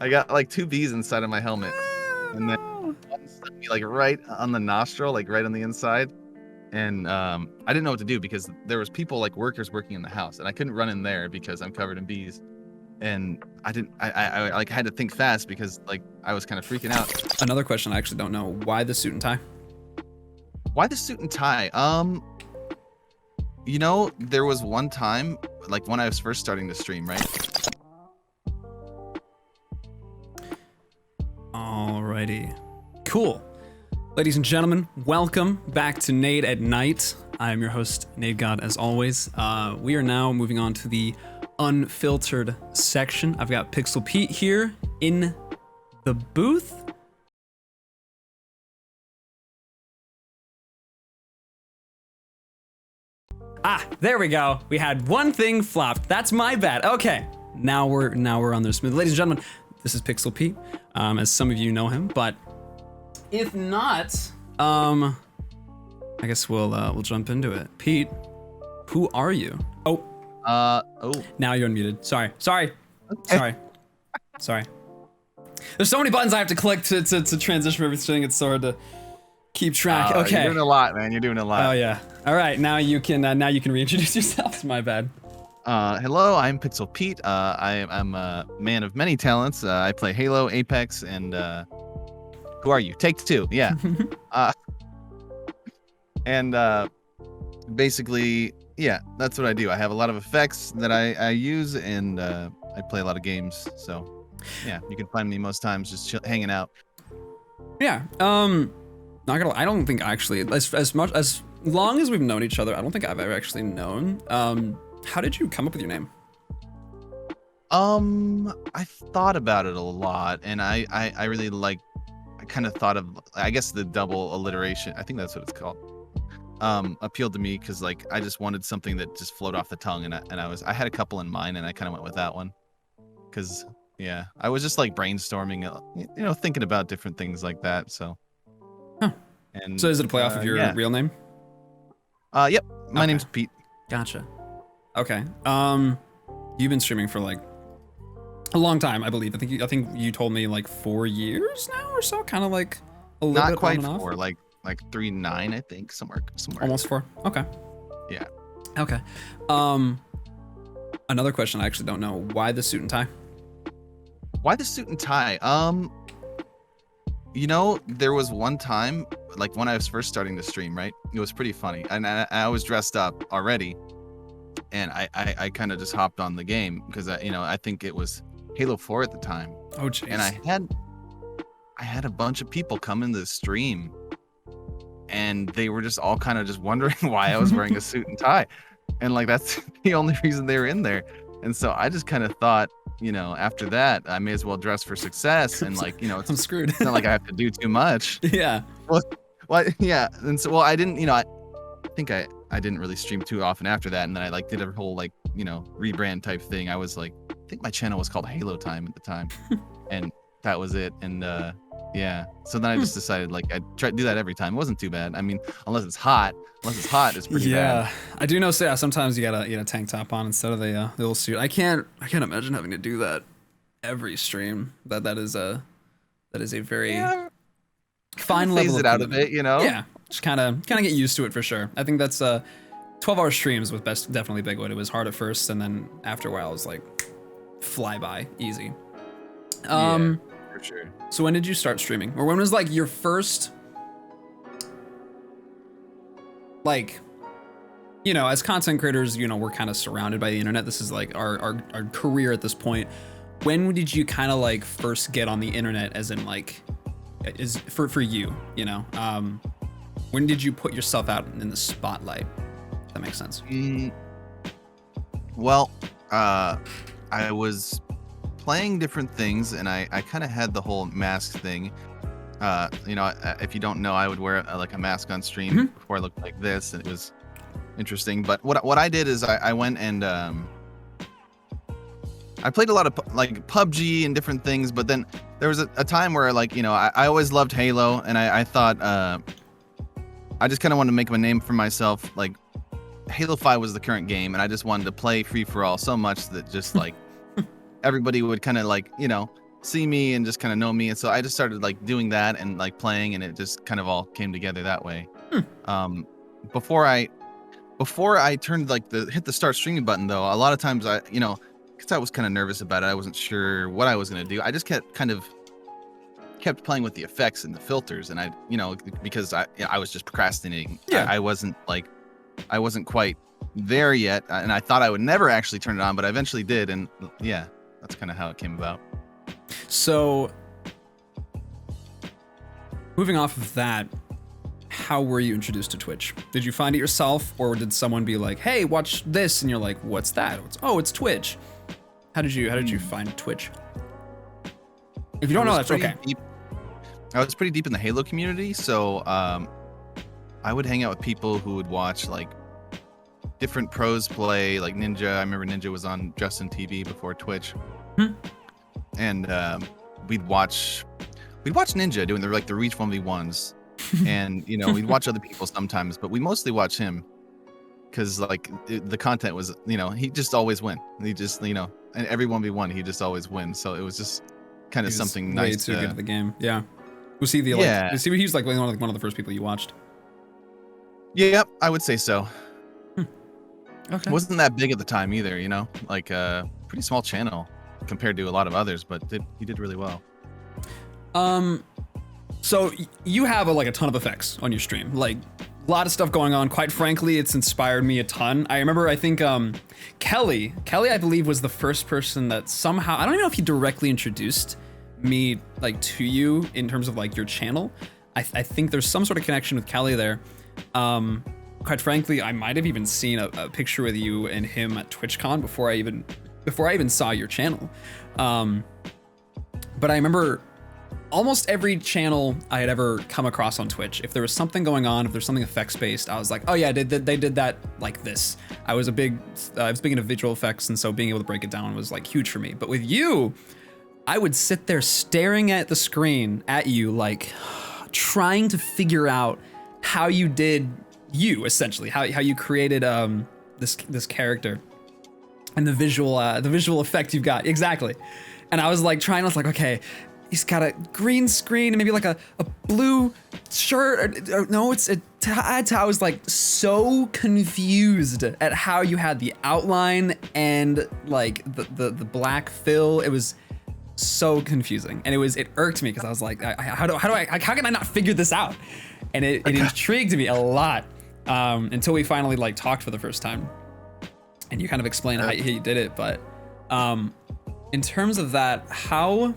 I got like 2 bees inside of my helmet, and then No. one stung me like right on the nostril, like right on the inside. And I didn't know what to do because there was people like workers working in the house, and I couldn't run in there because I'm covered in bees. And I like had to think fast because like I was kind of freaking out. Another question I actually don't know. Why the suit and tie? Why the suit and tie? You know, there was one time, like when I was first starting to stream, right? Alrighty. Cool. Ladies and gentlemen, welcome back to Nade at Night. I am your host, nadegod, as always. We are now moving on to the Unfiltered section. I've got PixelPeet here in the booth. Ah, there we go. We had one thing flopped. That's my bad. Okay, now we're on there smooth. Ladies and gentlemen, this is PixelPeet, as some of you know him, but if not, I guess we'll jump into it. Pete, who are you? Oh. Now you're unmuted. Sorry. There's so many buttons I have to click to transition from everything. It's so hard to keep track. Okay. You're doing a lot, man. You're doing a lot. Oh yeah. All right. Now you can reintroduce yourself. My bad. Hello, I'm PixelPeet. I'm a man of many talents. I play Halo, Apex, and who are you? Take Two. Yeah. Basically, yeah, that's what I do. I have a lot of effects that I use, and I play a lot of games. So, yeah, you can find me most times just hanging out. Yeah. Not gonna. I don't think actually as long as we've known each other, I don't think I've ever actually known. How did you come up with your name? I thought about it a lot, and I really like. I kind of thought of, I guess, the double alliteration. I think that's what it's called. Appealed to me because like I just wanted something that just flowed off the tongue, and I had a couple in mind, and I kind of went with that one because yeah, I was just like brainstorming, thinking about different things like that. So, and so is it a play off of your real name? Yep, my name's Pete. Gotcha. Okay. You've been streaming for like a long time, I believe. I think you told me like 4 years now or so, kind of like a little bit not quite on and 4, off. like 3.9, I think, somewhere. Almost 4. Okay. Yeah. Okay. Another question I actually don't know. Why the suit and tie? Why the suit and tie? You know, there was one time, like when I was first starting to stream, right? It was pretty funny, and I was dressed up already, and I kind of just hopped on the game because I think it was Halo 4 at the time. Oh jeez. And I had a bunch of people come into the stream, and they were just all kind of just wondering why I was wearing a suit and tie, and like that's the only reason they were in there. And so I just kind of thought, after that, I may as well dress for success, and like, I'm screwed. It's not like I have to do too much. Yeah. Well, yeah. And so, I didn't, I think I didn't really stream too often after that. And then I like did a whole like, rebrand type thing. I was like, I think my channel was called Halo Time at the time, and that was it. And yeah. So then I just decided like I'd try to do that every time. It wasn't too bad. I mean, unless it's hot, it's pretty bad. Yeah, I do know. So yeah, sometimes you gotta a tank top on instead of the little suit. I can't imagine having to do that every stream. That is a very fine level. Phase it out a bit, Yeah, just kind of get used to it for sure. I think that's 12-hour streams was definitely big one. It was hard at first, and then after a while, it was like fly by, easy. Yeah, for sure. So when did you start streaming, or when was like your first? Like, as content creators, we're kind of surrounded by the internet. This is like our career at this point. When did you kind of like first get on the internet, as in like, is for you, when did you put yourself out in the spotlight? If that makes sense. Well, I was playing different things, and I kind of had the whole mask thing. If you don't know, I would wear like a mask on stream before I looked like this, and it was interesting. But what I did is I went and I played a lot of like PUBG and different things. But then there was a time where like I always loved Halo, and I thought I just kind of wanted to make a name for myself. Like Halo 5 was the current game, and I just wanted to play free for all so much that just like everybody would kind of like see me and just kind of know me, and so I just started like doing that and like playing, and it just kind of all came together that way. Um, before I turned like hit the start streaming button though, a lot of times because I was kind of nervous about it, I wasn't sure what I was gonna do. I just kept playing with the effects and the filters, and because I was just procrastinating. Yeah. I wasn't quite there yet, and I thought I would never actually turn it on, but I eventually did, and yeah, that's kind of how it came about. So, moving off of that, how were you introduced to Twitch? Did you find it yourself, or did someone be like, "Hey, watch this," and you're like, "What's that?" It's Twitch. How did you find Twitch? If you don't know, that's okay. I was pretty deep in the Halo community, so I would hang out with people who would watch like different pros play, like Ninja. I remember Ninja was on Justin TV before Twitch, and we'd watch Ninja doing the Reach 1v1s, and we'd watch other people sometimes, but we mostly watch him because like the content was, he just always win. He just and every 1v1 he just always wins, so it was just kind of something nice. Way too good at the game. Yeah. Was he he was like one of the first people you watched? Yeah, I would say so. Okay. Wasn't that big at the time either, like a pretty small channel compared to a lot of others, but he did really well. So you have a ton of effects on your stream, like a lot of stuff going on. Quite frankly, it's inspired me a ton. I think Kelly, I believe, was the first person that somehow, I don't even know if he directly introduced me to you in terms of your channel. I think there's some sort of connection with Kelly there. Quite frankly, I might have even seen a picture with you and him at TwitchCon before I even saw your channel. But I remember almost every channel I had ever come across on Twitch, if there was something going on, if there's something effects based, I was like, oh yeah, they did that like this. I was big into visual effects, and so being able to break it down was huge for me. But with you, I would sit there staring at the screen at you, trying to figure out how you did you, essentially, how you created this character and the visual effect you've got. Exactly. And I was okay, he's got a green screen and maybe a blue shirt. No, I was so confused at how you had the outline and the black fill. It was so confusing, and it irked me because I was like, how can I not figure this out? And it intrigued me a lot until we finally talked for the first time, and you kind of explained how you did it. But in terms of that, how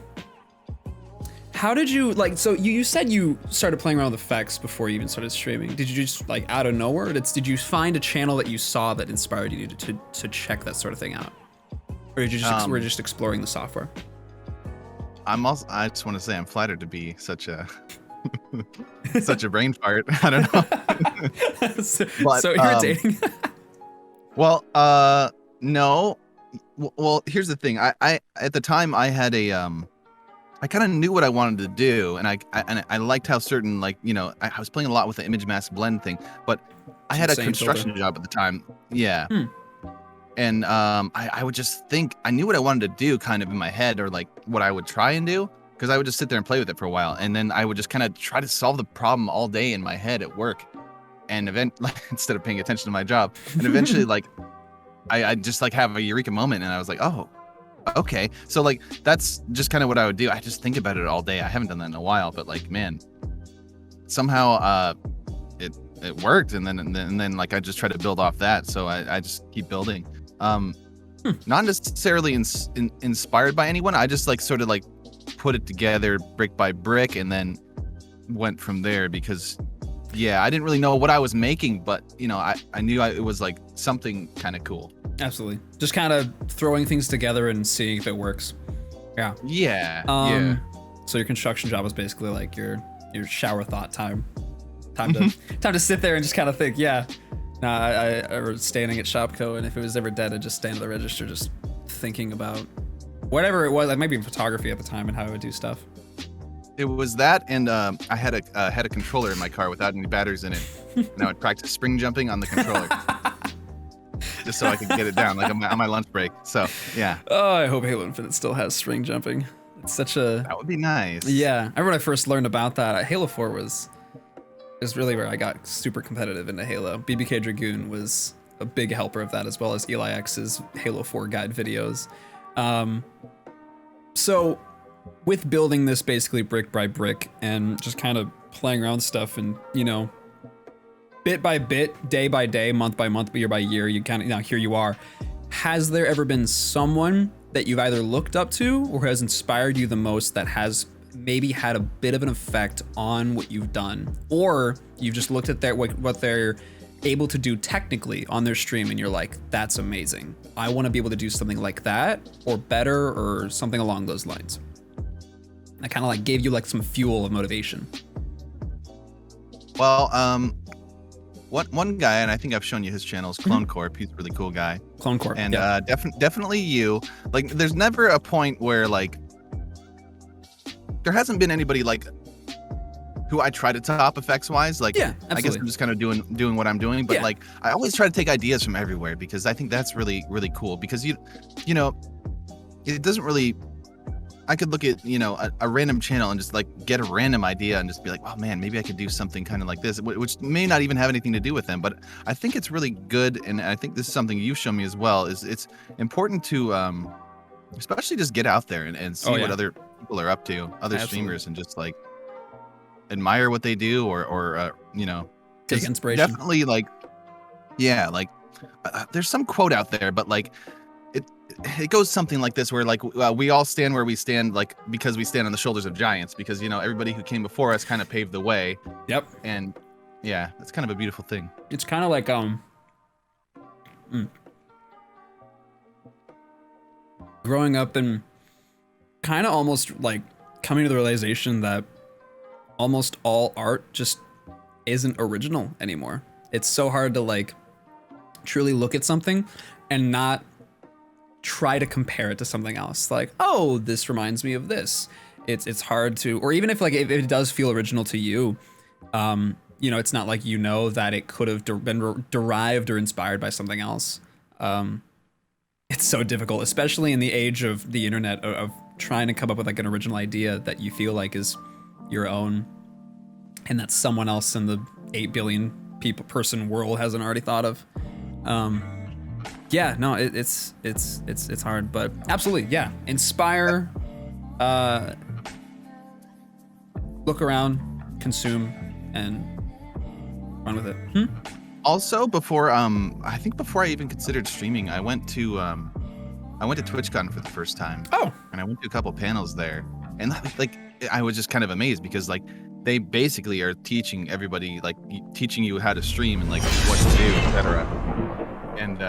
did you so you said you started playing around with effects before you even started streaming? Did you just out of nowhere? Did you find a channel that you saw that inspired you to check that sort of thing out, or did you were just exploring the software? I just want to say I'm flattered to be such a brain fart. I don't know. so irritating. Well, no. Well, here's the thing. I at the time I had I kind of knew what I wanted to do, and I liked how certain I was playing a lot with the image mask blend thing, but I had a construction job at the time. Yeah. And I would just think I knew what I wanted to do kind of in my head, or what I would try and do, because I would just sit there and play with it for a while, and then I would just kind of try to solve the problem all day in my head at work, and instead of paying attention to my job, and eventually I just have a eureka moment, and I was like, oh, okay. So that's just kind of what I would do. I just think about it all day. I haven't done that in a while, but man, somehow it worked, and then I just try to build off that. So I just keep building. Not necessarily inspired by anyone. I just sort of put it together brick by brick, and then went from there, because I didn't really know what I was making, but I knew it was something kind of cool. Absolutely. Just kind of throwing things together and seeing if it works. Yeah. Yeah. So your construction job was basically your shower thought time. Time to sit there and just kind of think, yeah. I was standing at Shopco, and if it was ever dead, I'd just stand at the register just thinking about whatever it was. Like maybe photography at the time and how I would do stuff. It was that, and I had a controller in my car without any batteries in it, and I would practice spring jumping on the controller. Just so I could get it down, on my lunch break. So, yeah. Oh, I hope Halo Infinite still has spring jumping. Such a That would be nice. yeah. I remember when I first learned about that. Halo 4 was really where I got super competitive into Halo. BBK Dragoon was a big helper of that, as well as Eli X's Halo 4 guide videos. So with building this basically brick by brick and just kind of playing around stuff and, you know, bit by bit, day by day, month by month, year by year, you kind of, now here you are. Has there ever been someone that you've either looked up to or has inspired you the most that has maybe had a bit of an effect on what you've done? Or you've just looked at their what they're able to do technically on their stream and you're like, that's amazing. I want to be able to do something like that or better or something along those lines. That kind of like gave you like some fuel of motivation. Well, one guy, and I think I've shown you his channel, is Clone Corp. He's a really cool guy. Clone Corp. And definitely you. Like, there's never a point where like there hasn't been anybody like who I try to top effects wise. Like, yeah, I guess I'm just kind of doing what I'm doing, but like I always try to take ideas from everywhere because I think that's really cool. Because you know, it doesn't really. I could look at, you know, a random channel and just like get a random idea and just be like, oh man, maybe I could do something kind of like this, which may not even have anything to do with them. But I think it's really good. And I think this is something you've shown me as well, is it's important to especially just get out there and see what other people are up to, other streamers, and just like admire what they do or you know, take inspiration. Definitely like, yeah, like there's some quote out there, but like, it goes something like this, where like we all stand where we stand, like because we stand on the shoulders of giants, because you know everybody who came before us kind of paved the way. Yep. And yeah, that's kind of a beautiful thing. It's kind of like growing up and kind of almost like coming to the realization that almost all art just isn't original anymore. It's so hard to like truly look at something and not try to compare it to something else. Like, oh, this reminds me of this. It's hard to, or even if like if it does feel original to you, you know, it's not like, you know, that it could have been derived or inspired by something else. It's so difficult, especially in the age of the internet, of trying to come up with like an original idea that you feel like is your own and that someone else in the 8 billion person world hasn't already thought of. Yeah, no, it's hard, but absolutely, yeah. Inspire, look around, consume, and run with it. Also, before I think before I even considered streaming, I went to TwitchCon for the first time. Oh. And I went to a couple panels there, and like I was just kind of amazed because like they basically are teaching everybody, like teaching you how to stream and like what to do, etc. And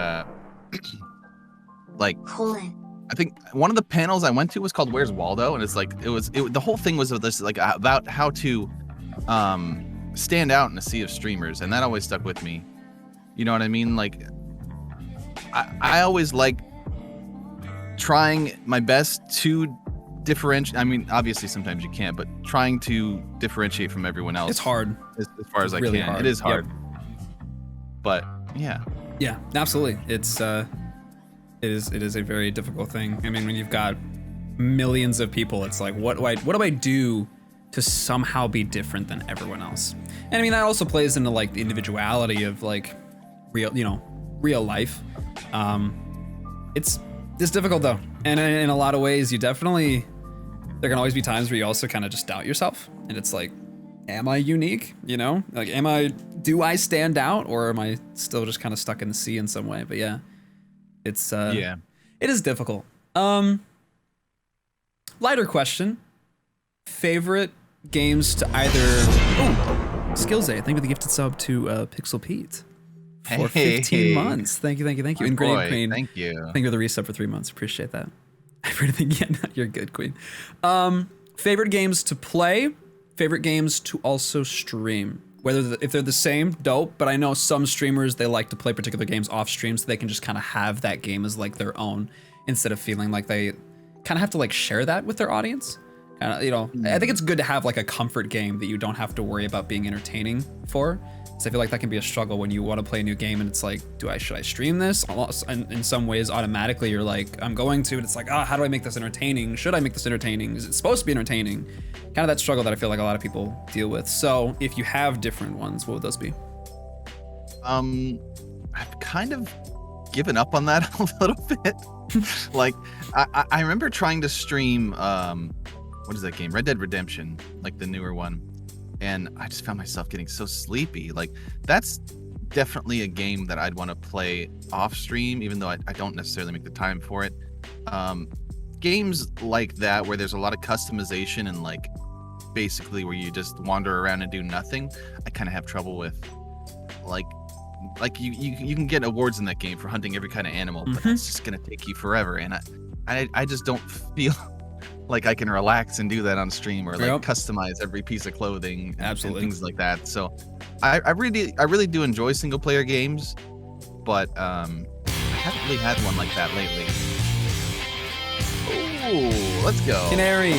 like I think one of the panels I went to was called "Where's Waldo?" and it's like the whole thing was this like about how to stand out in a sea of streamers, and that always stuck with me. You know what I mean? Like I always like trying my best to differentiate. I mean, obviously sometimes you can't, but trying to differentiate from everyone else. It's hard as far as really I can. hard. It is hard. Yep. But yeah. Yeah, absolutely. It is a very difficult thing. I mean, when you've got millions of people, it's like, what do I do to somehow be different than everyone else? And I mean, that also plays into like the individuality of like real life. It's difficult though. And in a lot of ways, there can always be times where you also kind of just doubt yourself. And it's like, am I unique? You know, like, do I stand out, or am I still just kind of stuck in the sea in some way? But yeah, it is difficult. Lighter question. Favorite games to either, Skills A, thank you for the gifted sub to PixelPeet for 15 months. Thank you. And Grenade Queen, thank you. Thank you for the resub for 3 months. Appreciate that. You're good, Queen. Favorite games to play, favorite games to also stream. If they're the same, dope, but I know some streamers, they like to play particular games off stream so they can just kind of have that game as like their own instead of feeling like they kind of have to like share that with their audience. You know, I think it's good to have like a comfort game that you don't have to worry about being entertaining for. So I feel like that can be a struggle when you want to play a new game and it's like, should I stream this? And in some ways, automatically you're like, I'm going to, and it's like, how do I make this entertaining? Should I make this entertaining? Is it supposed to be entertaining? Kind of that struggle that I feel like a lot of people deal with. So if you have different ones, what would those be? I've kind of given up on that a little bit. Like, I remember trying to stream, what is that game? Red Dead Redemption, like the newer one. And I just found myself getting so sleepy. Like, that's definitely a game that I'd want to play off stream, even though I don't necessarily make the time for it. Games like that, where there's a lot of customization and like basically where you just wander around and do nothing, I kind of have trouble with. Like you can get awards in that game for hunting every kind of animal, but it's just gonna take you forever. And I just don't feel like I can relax and do that on stream, or like customize every piece of clothing and things like that. So I really do enjoy single player games, but I haven't really had one like that lately. Oh, let's go. Canary.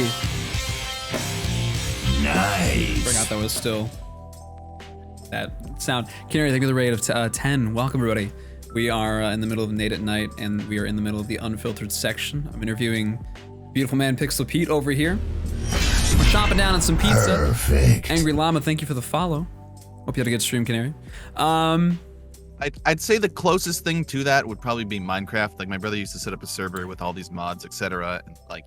Nice. Forgot that was still that sound. Canary, thank you for the rate of 10. Welcome, everybody. We are in the middle of Nate at Night, and we are in the middle of the Unfiltered section. I'm interviewing beautiful man PixelPeet over here. We're chomping down on some pizza. Perfect. Angry Llama, thank you for the follow. Hope you had a good stream, Canary. I'd say the closest thing to that would probably be Minecraft. Like, my brother used to set up a server with all these mods, etc. And like,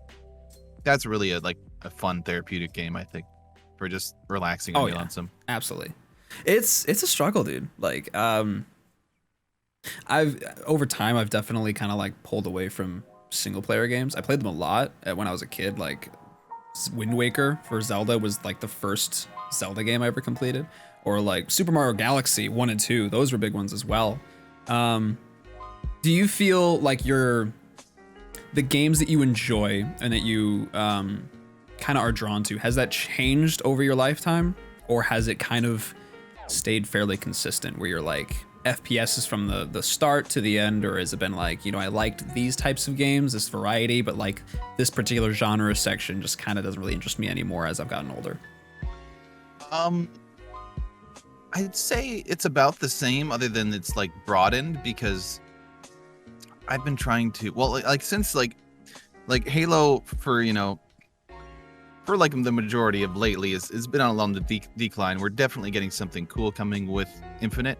that's really a fun therapeutic game, I think, for just relaxing and on some. Absolutely. It's a struggle, dude. Like, over time I've definitely kind of like pulled away from single player games. I played them a lot when I was a kid. Like, Wind Waker for Zelda was like the first Zelda game I ever completed, or like Super Mario Galaxy 1 and 2. Those were big ones as well. Do you feel like the games that you enjoy and that you kind of are drawn to, has that changed over your lifetime, or has it kind of stayed fairly consistent where you're like FPSs from the start to the end, or has it been like, I liked these types of games, this variety, but like this particular genre section just kind of doesn't really interest me anymore as I've gotten older? I'd say it's about the same, other than it's like broadened, because I've been trying to, like since like Halo for like the majority of lately has been on the decline. We're definitely getting something cool coming with Infinite.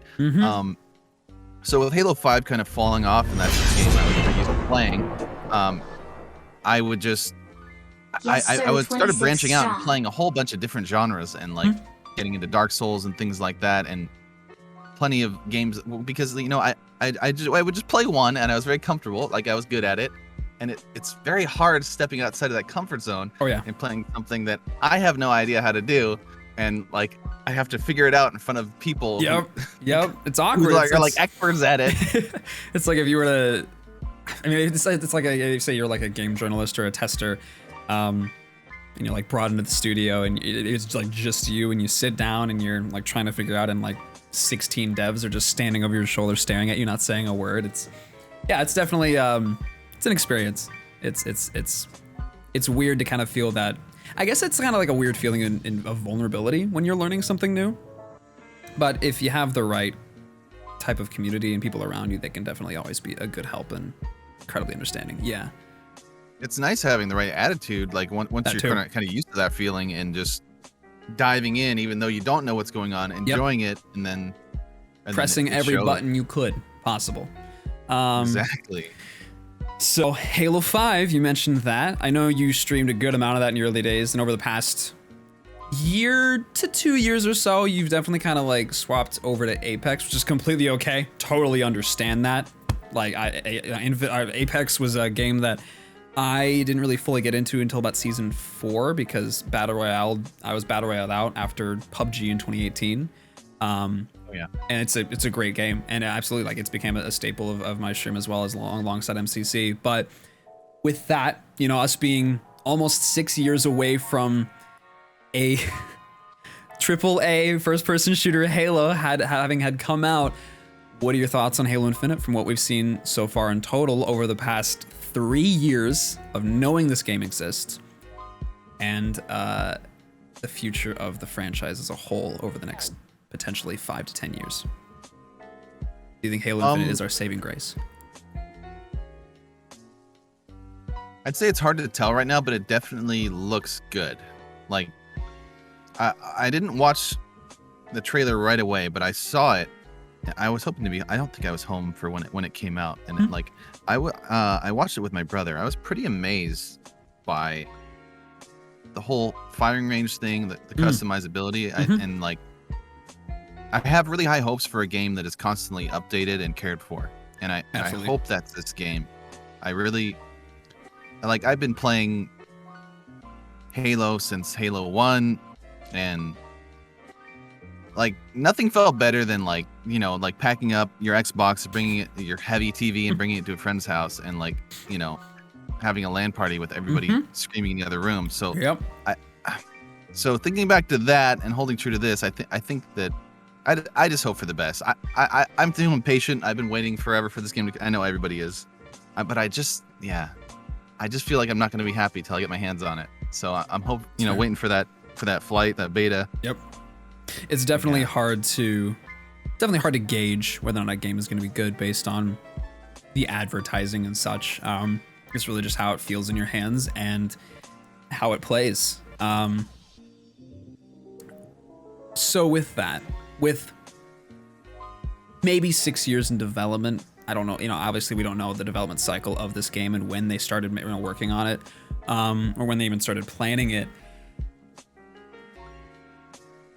So with Halo 5 kind of falling off, and that's the game I was used to playing, I would just I would started branching out and playing a whole bunch of different genres, and like getting into Dark Souls and things like that, and plenty of games, because I would just play one and I was very comfortable, like I was good at it. And it's very hard stepping outside of that comfort zone and playing something that I have no idea how to do. And like, I have to figure it out in front of people. Yep. It's awkward. Who are like experts at it. It's like if you were to, I mean, it's like you say you're like a game journalist or a tester, and you're like brought into the studio, and it's like just you, and you sit down and you're like trying to figure out, and like 16 devs are just standing over your shoulder staring at you, not saying a word. It's definitely, it's an experience. It's weird to kind of feel that. I guess it's kind of like a weird feeling of vulnerability when you're learning something new. But if you have the right type of community and people around you, they can definitely always be a good help and incredibly understanding. Yeah. It's nice having the right attitude. Like once you're kind of used to that feeling and just diving in, even though you don't know what's going on, enjoying it, and then pressing every button you could possible. Exactly. So Halo 5, you mentioned that. I know you streamed a good amount of that in your early days, and over the past year to 2 years or so, you've definitely kind of like swapped over to Apex, which is completely okay. Totally understand that. Like Apex was a game that I didn't really fully get into until about season 4, because I was Battle Royale out after PUBG in 2018. And it's a great game, and absolutely, like, it's became a staple of my stream as well, as alongside MCC. But with that, us being almost 6 years away from a AAA first-person shooter, Halo having had come out, what are your thoughts on Halo Infinite from what we've seen so far in total over the past 3 years of knowing this game exists, and the future of the franchise as a whole over the next potentially 5 to 10 years? Do you think Halo Infinite is our saving grace? I'd say it's hard to tell right now, but it definitely looks good. Like, I didn't watch the trailer right away, but I saw it. I was hoping to be. I don't think I was home for when it came out, and like I watched it with my brother. I was pretty amazed by the whole firing range thing, the customizability, and like I have really high hopes for a game that is constantly updated and cared for, and I hope that's this game. I really like. I've been playing Halo since Halo 1, and like nothing felt better than like, you know, like packing up your Xbox, bringing it, your heavy TV, and bringing it to a friend's house, and like, you know, having a LAN party with everybody screaming in the other room. So so thinking back to that and holding true to this, I think that I just hope for the best. I'm too impatient. I've been waiting forever for this game to. I know everybody is, but I just feel like I'm not going to be happy till I get my hands on it. So I'm waiting for that flight, that beta. Yep. It's definitely hard to gauge whether or not a game is going to be good based on the advertising and such. It's really just how it feels in your hands and how it plays. So with that, with maybe 6 years in development, I don't know, you know, obviously we don't know the development cycle of this game and when they started working on it, or when they even started planning it.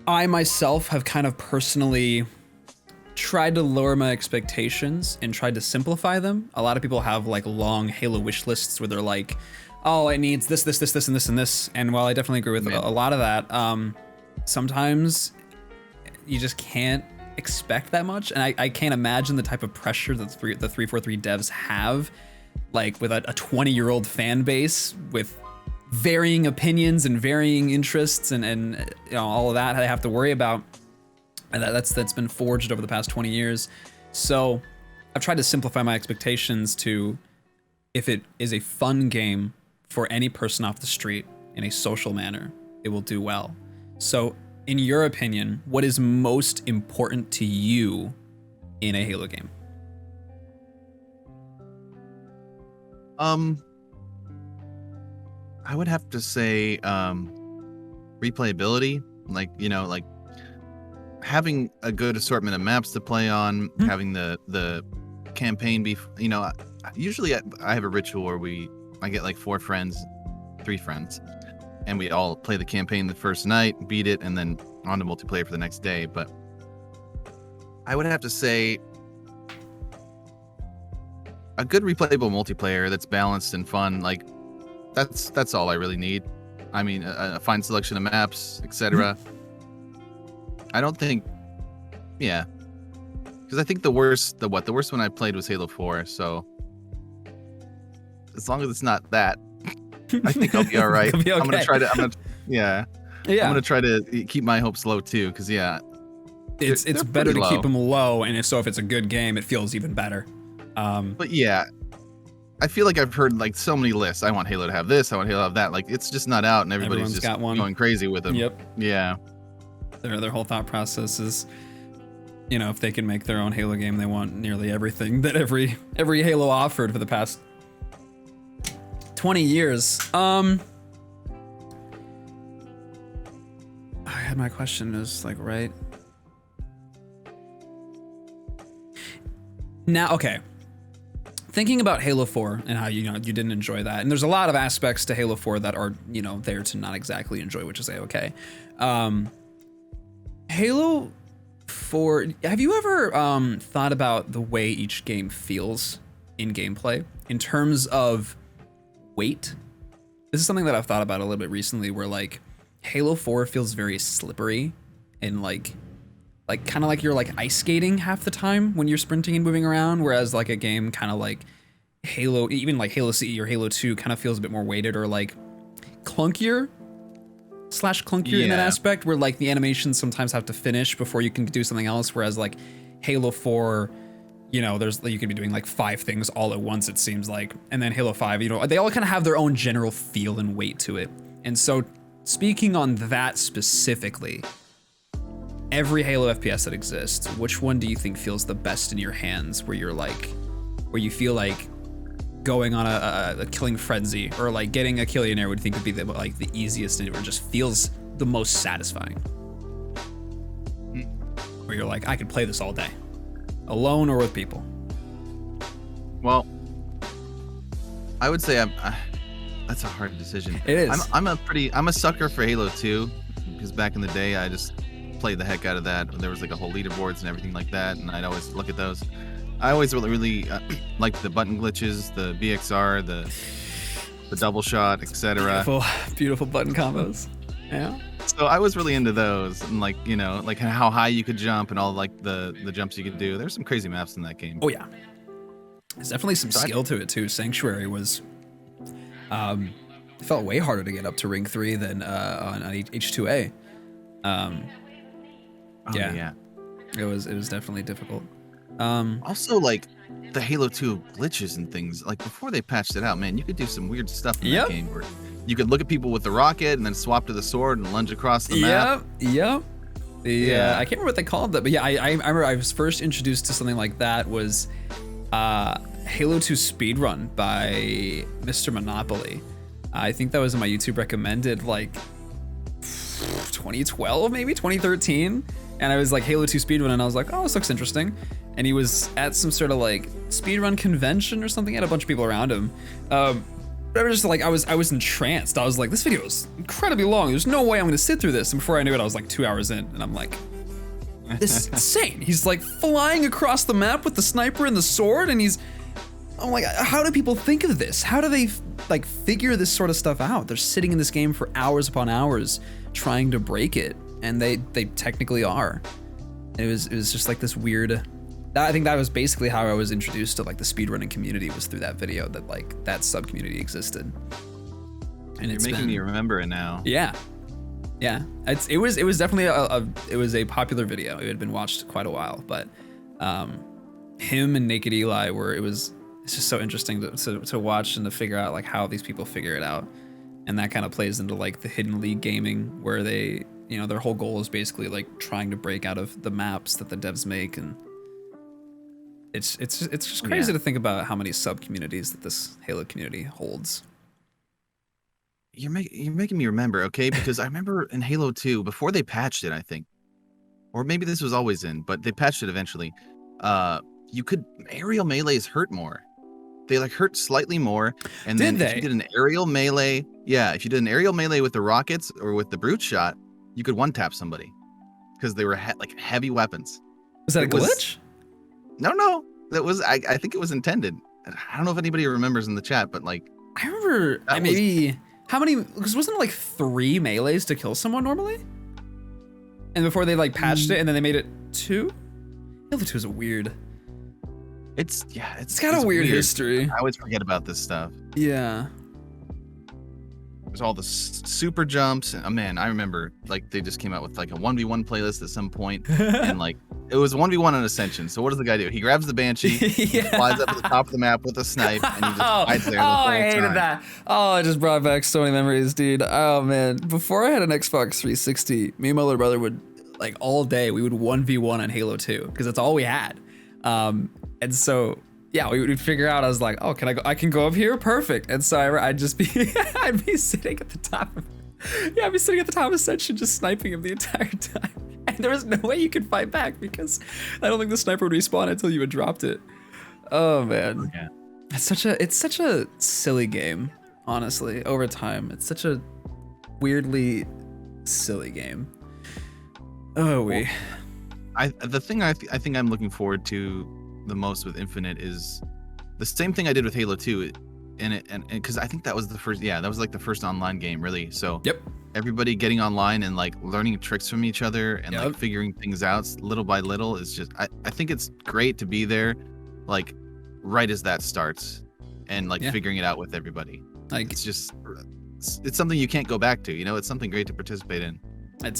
I myself have kind of personally tried to lower my expectations and tried to simplify them. A lot of people have like long Halo wish lists where they're like, oh, it needs this, this, this, this, and this, and this. And while I definitely agree with a lot of that, sometimes you just can't expect that much. And I can't imagine the type of pressure that the 343 devs have, like with a 20-year-old fan base with varying opinions and varying interests and you know, all of that they have to worry about. And that's been forged over the past 20 years. So I've tried to simplify my expectations to, if it is a fun game for any person off the street in a social manner, it will do well. So in your opinion, what is most important to you in a Halo game? I would have to say replayability, like, you know, like having a good assortment of maps to play on, having the campaign be, you know, usually I have a ritual where I get like 3 friends, and we all play the campaign the first night, beat it, and then on to multiplayer for the next day. But I would have to say a good replayable multiplayer that's balanced and fun, like that's all I really need. I mean, a fine selection of maps, etc. I don't think, because I think the worst one I played was Halo 4. So as long as it's not that, I think I'll be all right. Okay. I'm gonna try to keep my hopes low too, because it's better to keep them low, and if it's a good game, it feels even better. But yeah, I feel like I've heard like so many lists. I want Halo to have this. I want Halo to have that. Like it's just not out, and everybody's just got one. Going crazy with them. Yep. Yeah. Their whole thought process is, you know, if they can make their own Halo game, they want nearly everything that every Halo offered for the past 20 years. I had my question is like right now. Okay. Thinking about Halo 4 and how you didn't enjoy that, and there's a lot of aspects to Halo 4 that are, you know, there to not exactly enjoy, which is okay. Halo 4, have you ever thought about the way each game feels in gameplay in terms of weight? This is something that I've thought about a little bit recently, where like Halo 4 feels very slippery and like kind of like you're like ice skating half the time when you're sprinting and moving around, whereas like a game kind of like Halo, even like Halo CE or Halo 2 kind of feels a bit more weighted or like clunkier in that aspect, where like the animations sometimes have to finish before you can do something else, whereas like Halo 4, you know, you could be doing like 5 things all at once, it seems like. And then Halo 5, you know, they all kind of have their own general feel and weight to it. And so speaking on that specifically, every Halo FPS that exists, which one do you think feels the best in your hands, where you feel like going on a killing frenzy, or like getting a Killionaire would think would be the easiest, and it just feels the most satisfying? Where you're like, I could play this all day, alone or with people. Well, I would say that's a hard decision. It is. I'm a sucker for Halo 2, because back in the day I just played the heck out of that. There was like a whole leaderboards and everything like that, and I'd always look at those. I always really liked the button glitches, the BXR, the double shot, etc. Beautiful button combos. Yeah. So I was really into those, and like, you know, like how high you could jump and all like the jumps you could do. There's some crazy maps in that game. Oh yeah. There's definitely some skill to it too. Sanctuary was it felt way harder to get up to ring 3 than on H2A. Yeah. It was definitely difficult. Also, like the Halo 2 glitches and things, like before they patched it out, man, you could do some weird stuff in that game where you could look at people with the rocket and then swap to the sword and lunge across the map. Yep. I can't remember what they called that, but yeah, I remember I was first introduced to something like that was Halo 2 speedrun by Mr. Monopoly. I think that was in my YouTube recommended like 2012, maybe 2013. And I was like, Halo 2 speedrun, and I was like, oh, this looks interesting. And he was at some sort of like speedrun convention or something. He had a bunch of people around him. But I was just like, I was entranced. I was like, this video is incredibly long. There's no way I'm gonna sit through this. And before I knew it, I was like 2 hours in, and I'm like, this is insane. He's like flying across the map with the sniper and the sword, and I'm like, how do people think of this? How do they like figure this sort of stuff out? They're sitting in this game for hours upon hours trying to break it, and they technically are. It was just like this weird. I think that was basically how I was introduced to like the speedrunning community, was through that video, that like that sub community existed. And You're making me remember it now. Yeah. It was definitely a popular video. It had been watched quite a while, but him and Naked Eli it's just so interesting to watch and to figure out like how these people figure it out. And that kind of plays into like the Hidden League gaming, where they, you know, their whole goal is basically like trying to break out of the maps that the devs make. And it's just crazy to think about how many sub communities that this Halo community holds. You're making me remember, okay? Because I remember in Halo 2, before they patched it, I think, or maybe this was always in, but they patched it eventually. Aerial melees hurt more. They like hurt slightly more, and then if you did an aerial melee, if you did an aerial melee with the rockets or with the brute shot, you could one tap somebody because they were like heavy weapons. Was that a glitch? No, that was. I think it was intended. I don't know if anybody remembers in the chat, but like I remember how many? Because wasn't it like 3 melees to kill someone normally? And before they like patched it, and then they made it 2. Halo 2 is a weird. It's got a weird history. I always forget about this stuff. Yeah. There's all the super jumps. And, man, I remember like they just came out with like a 1v1 playlist at some point, and like it was 1v1 on Ascension. So what does the guy do? He grabs the Banshee, flies up to the top of the map with a snipe, and he just hides there the whole time. I hated that. Oh, it just brought back so many memories, dude. Oh man, before I had an Xbox 360, me and my little brother would like all day we would 1v1 on Halo 2 because that's all we had. And so, yeah, we would figure out, I was like, oh, I can go up here? Perfect. And so I'd just be, I'd be sitting at the top of Ascension just sniping him the entire time. And there was no way you could fight back because I don't think the sniper would respawn until you had dropped it. Oh, man. Yeah. It's such a silly game, honestly, over time. It's such a weirdly silly game. The thing I think I'm looking forward to the most with Infinite is the same thing I did with Halo 2, and because I think that was the first, that was like the first online game, really. So everybody getting online and like learning tricks from each other and like figuring things out little by little is just, I think it's great to be there, like right as that starts, and like figuring it out with everybody. Like it's something you can't go back to, you know. It's something great to participate in. In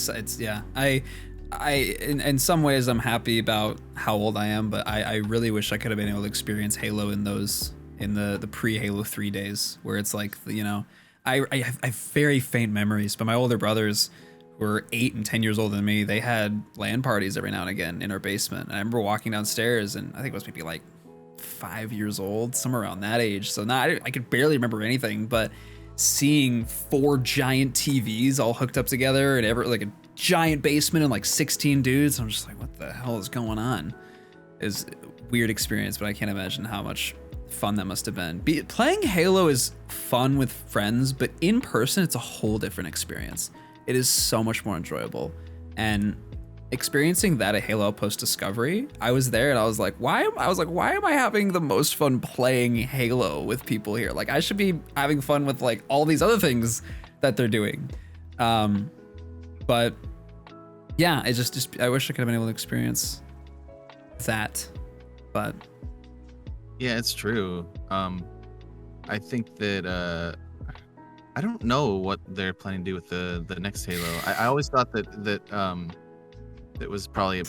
some ways I'm happy about how old I am, but I really wish I could have been able to experience Halo in the pre-Halo 3 days, where it's like, you know, I have very faint memories, but my older brothers who were 8 and 10 years older than me, they had LAN parties every now and again in our basement. And I remember walking downstairs, and I think it was maybe like 5 years old, somewhere around that age. So now I could barely remember anything, but seeing 4 giant TVs all hooked up together and like a giant basement and like 16 dudes, I'm just like, what the hell is going on? Is a weird experience, but I can't imagine how much fun that must have been. Playing Halo is fun with friends, but in person, it's a whole different experience. It is so much more enjoyable. And experiencing that at Halo Post Discovery, I was there and I was like, why am I having the most fun playing Halo with people here? Like, I should be having fun with like all these other things that they're doing. But yeah, I wish I could have been able to experience that. But Yeah, it's true. I think that I don't know what they're planning to do with the next Halo. I always thought that it was probably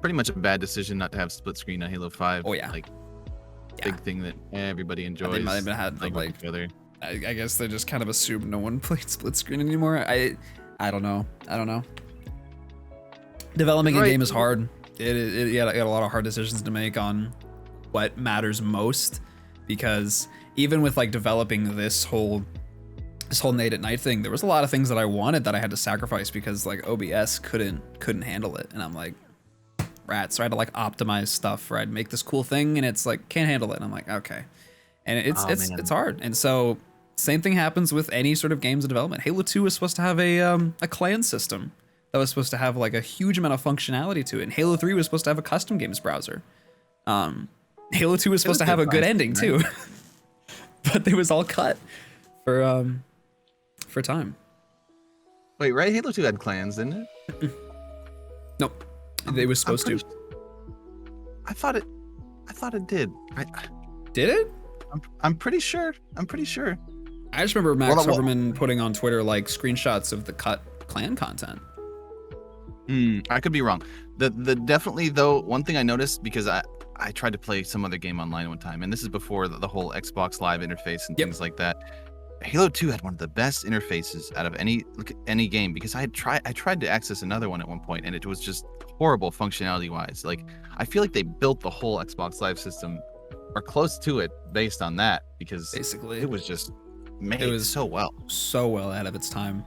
pretty much a bad decision not to have split screen on Halo 5. Oh yeah, like big thing that everybody enjoys. They might have had like together. I guess they just kind of assumed no one played split screen anymore. I don't know. Developing a game is hard. It got a lot of hard decisions to make on what matters most, because even with like developing this whole Nate at Night thing, there was a lot of things that I wanted that I had to sacrifice because like OBS couldn't handle it, and I'm like, rats. So I had to like optimize stuff, or I'd make this cool thing and it's like can't handle it, and I'm like, okay. And it's hard. And so same thing happens with any sort of games in development. Halo 2 was supposed to have a clan system that was supposed to have like a huge amount of functionality to it, and Halo 3 was supposed to have a custom games browser. Halo 2 was supposed to have a good ending too, but it was all cut for time. Wait, right? Halo 2 had clans, didn't it? Nope. It was supposed to. I thought it did. Did it? I'm pretty sure. I just remember Max Huberman putting on Twitter like screenshots of the cut clan content. I could be wrong. The definitely though, one thing I noticed, because I tried to play some other game online one time, and this is before the whole Xbox Live interface and things like that. Halo 2 had one of the best interfaces out of any game, because I tried to access another one at one point, and it was just horrible functionality wise. Like, I feel like they built the whole Xbox Live system or close to it based on that, because basically it was just made so well ahead of its time.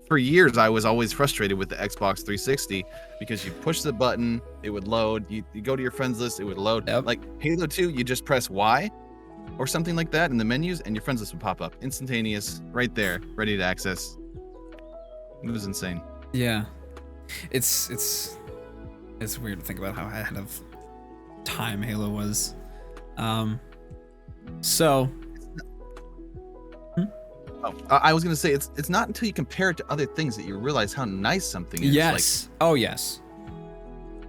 For years, I was always frustrated with the Xbox 360 because you push the button, it would load. You go to your friends list, it would load. Yep. Like Halo 2, you just press Y or something like that in the menus, and your friends list would pop up, instantaneous, right there, ready to access. It was insane. Yeah, it's weird to think about how ahead of time Halo was. I was gonna say it's not until you compare it to other things that you realize how nice something is. Yes. Like, oh yes.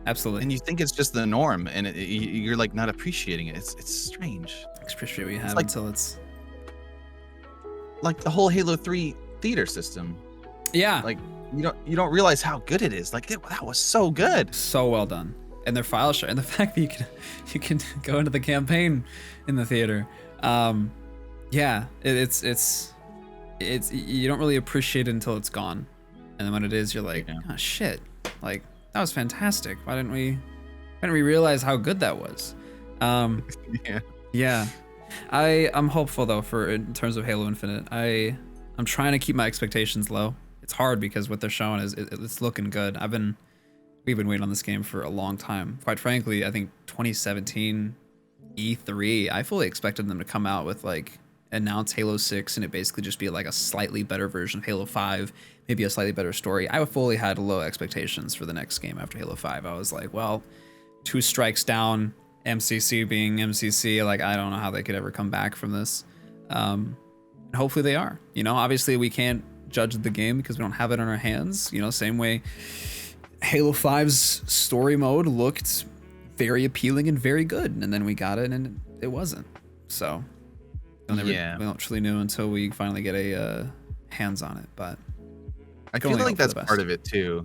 Absolutely. And you think it's just the norm, and you're like not appreciating it. It's strange. Appreciate what you have until it's like the whole Halo 3 theater system. Yeah. Like you don't realize how good it is. Like that was so good. So well done. And their file share, and the fact that you can go into the campaign in the theater. Yeah, it's you don't really appreciate it until it's gone, and then when it is, you're like, oh shit, like that was fantastic. Why didn't we realize how good that was? Yeah. I'm hopeful though in terms of Halo Infinite. I'm trying to keep my expectations low. It's hard because what they're showing is it's looking good. We've been waiting on this game for a long time. Quite frankly, I think 2017 E3, I fully expected them to come out with like announce Halo 6 and it basically just be like a slightly better version of Halo 5, maybe a slightly better story. I fully had low expectations for the next game after Halo 5. I was like, well, 2 strikes down, MCC being MCC, like I don't know how they could ever come back from this. And hopefully they are. You know, obviously we can't judge the game because we don't have it in our hands. You know, same way Halo 5's story mode looked very appealing and very good, and then we got it and it wasn't. So we don't truly know until we finally get a hands on it. But I feel like that's part of it too.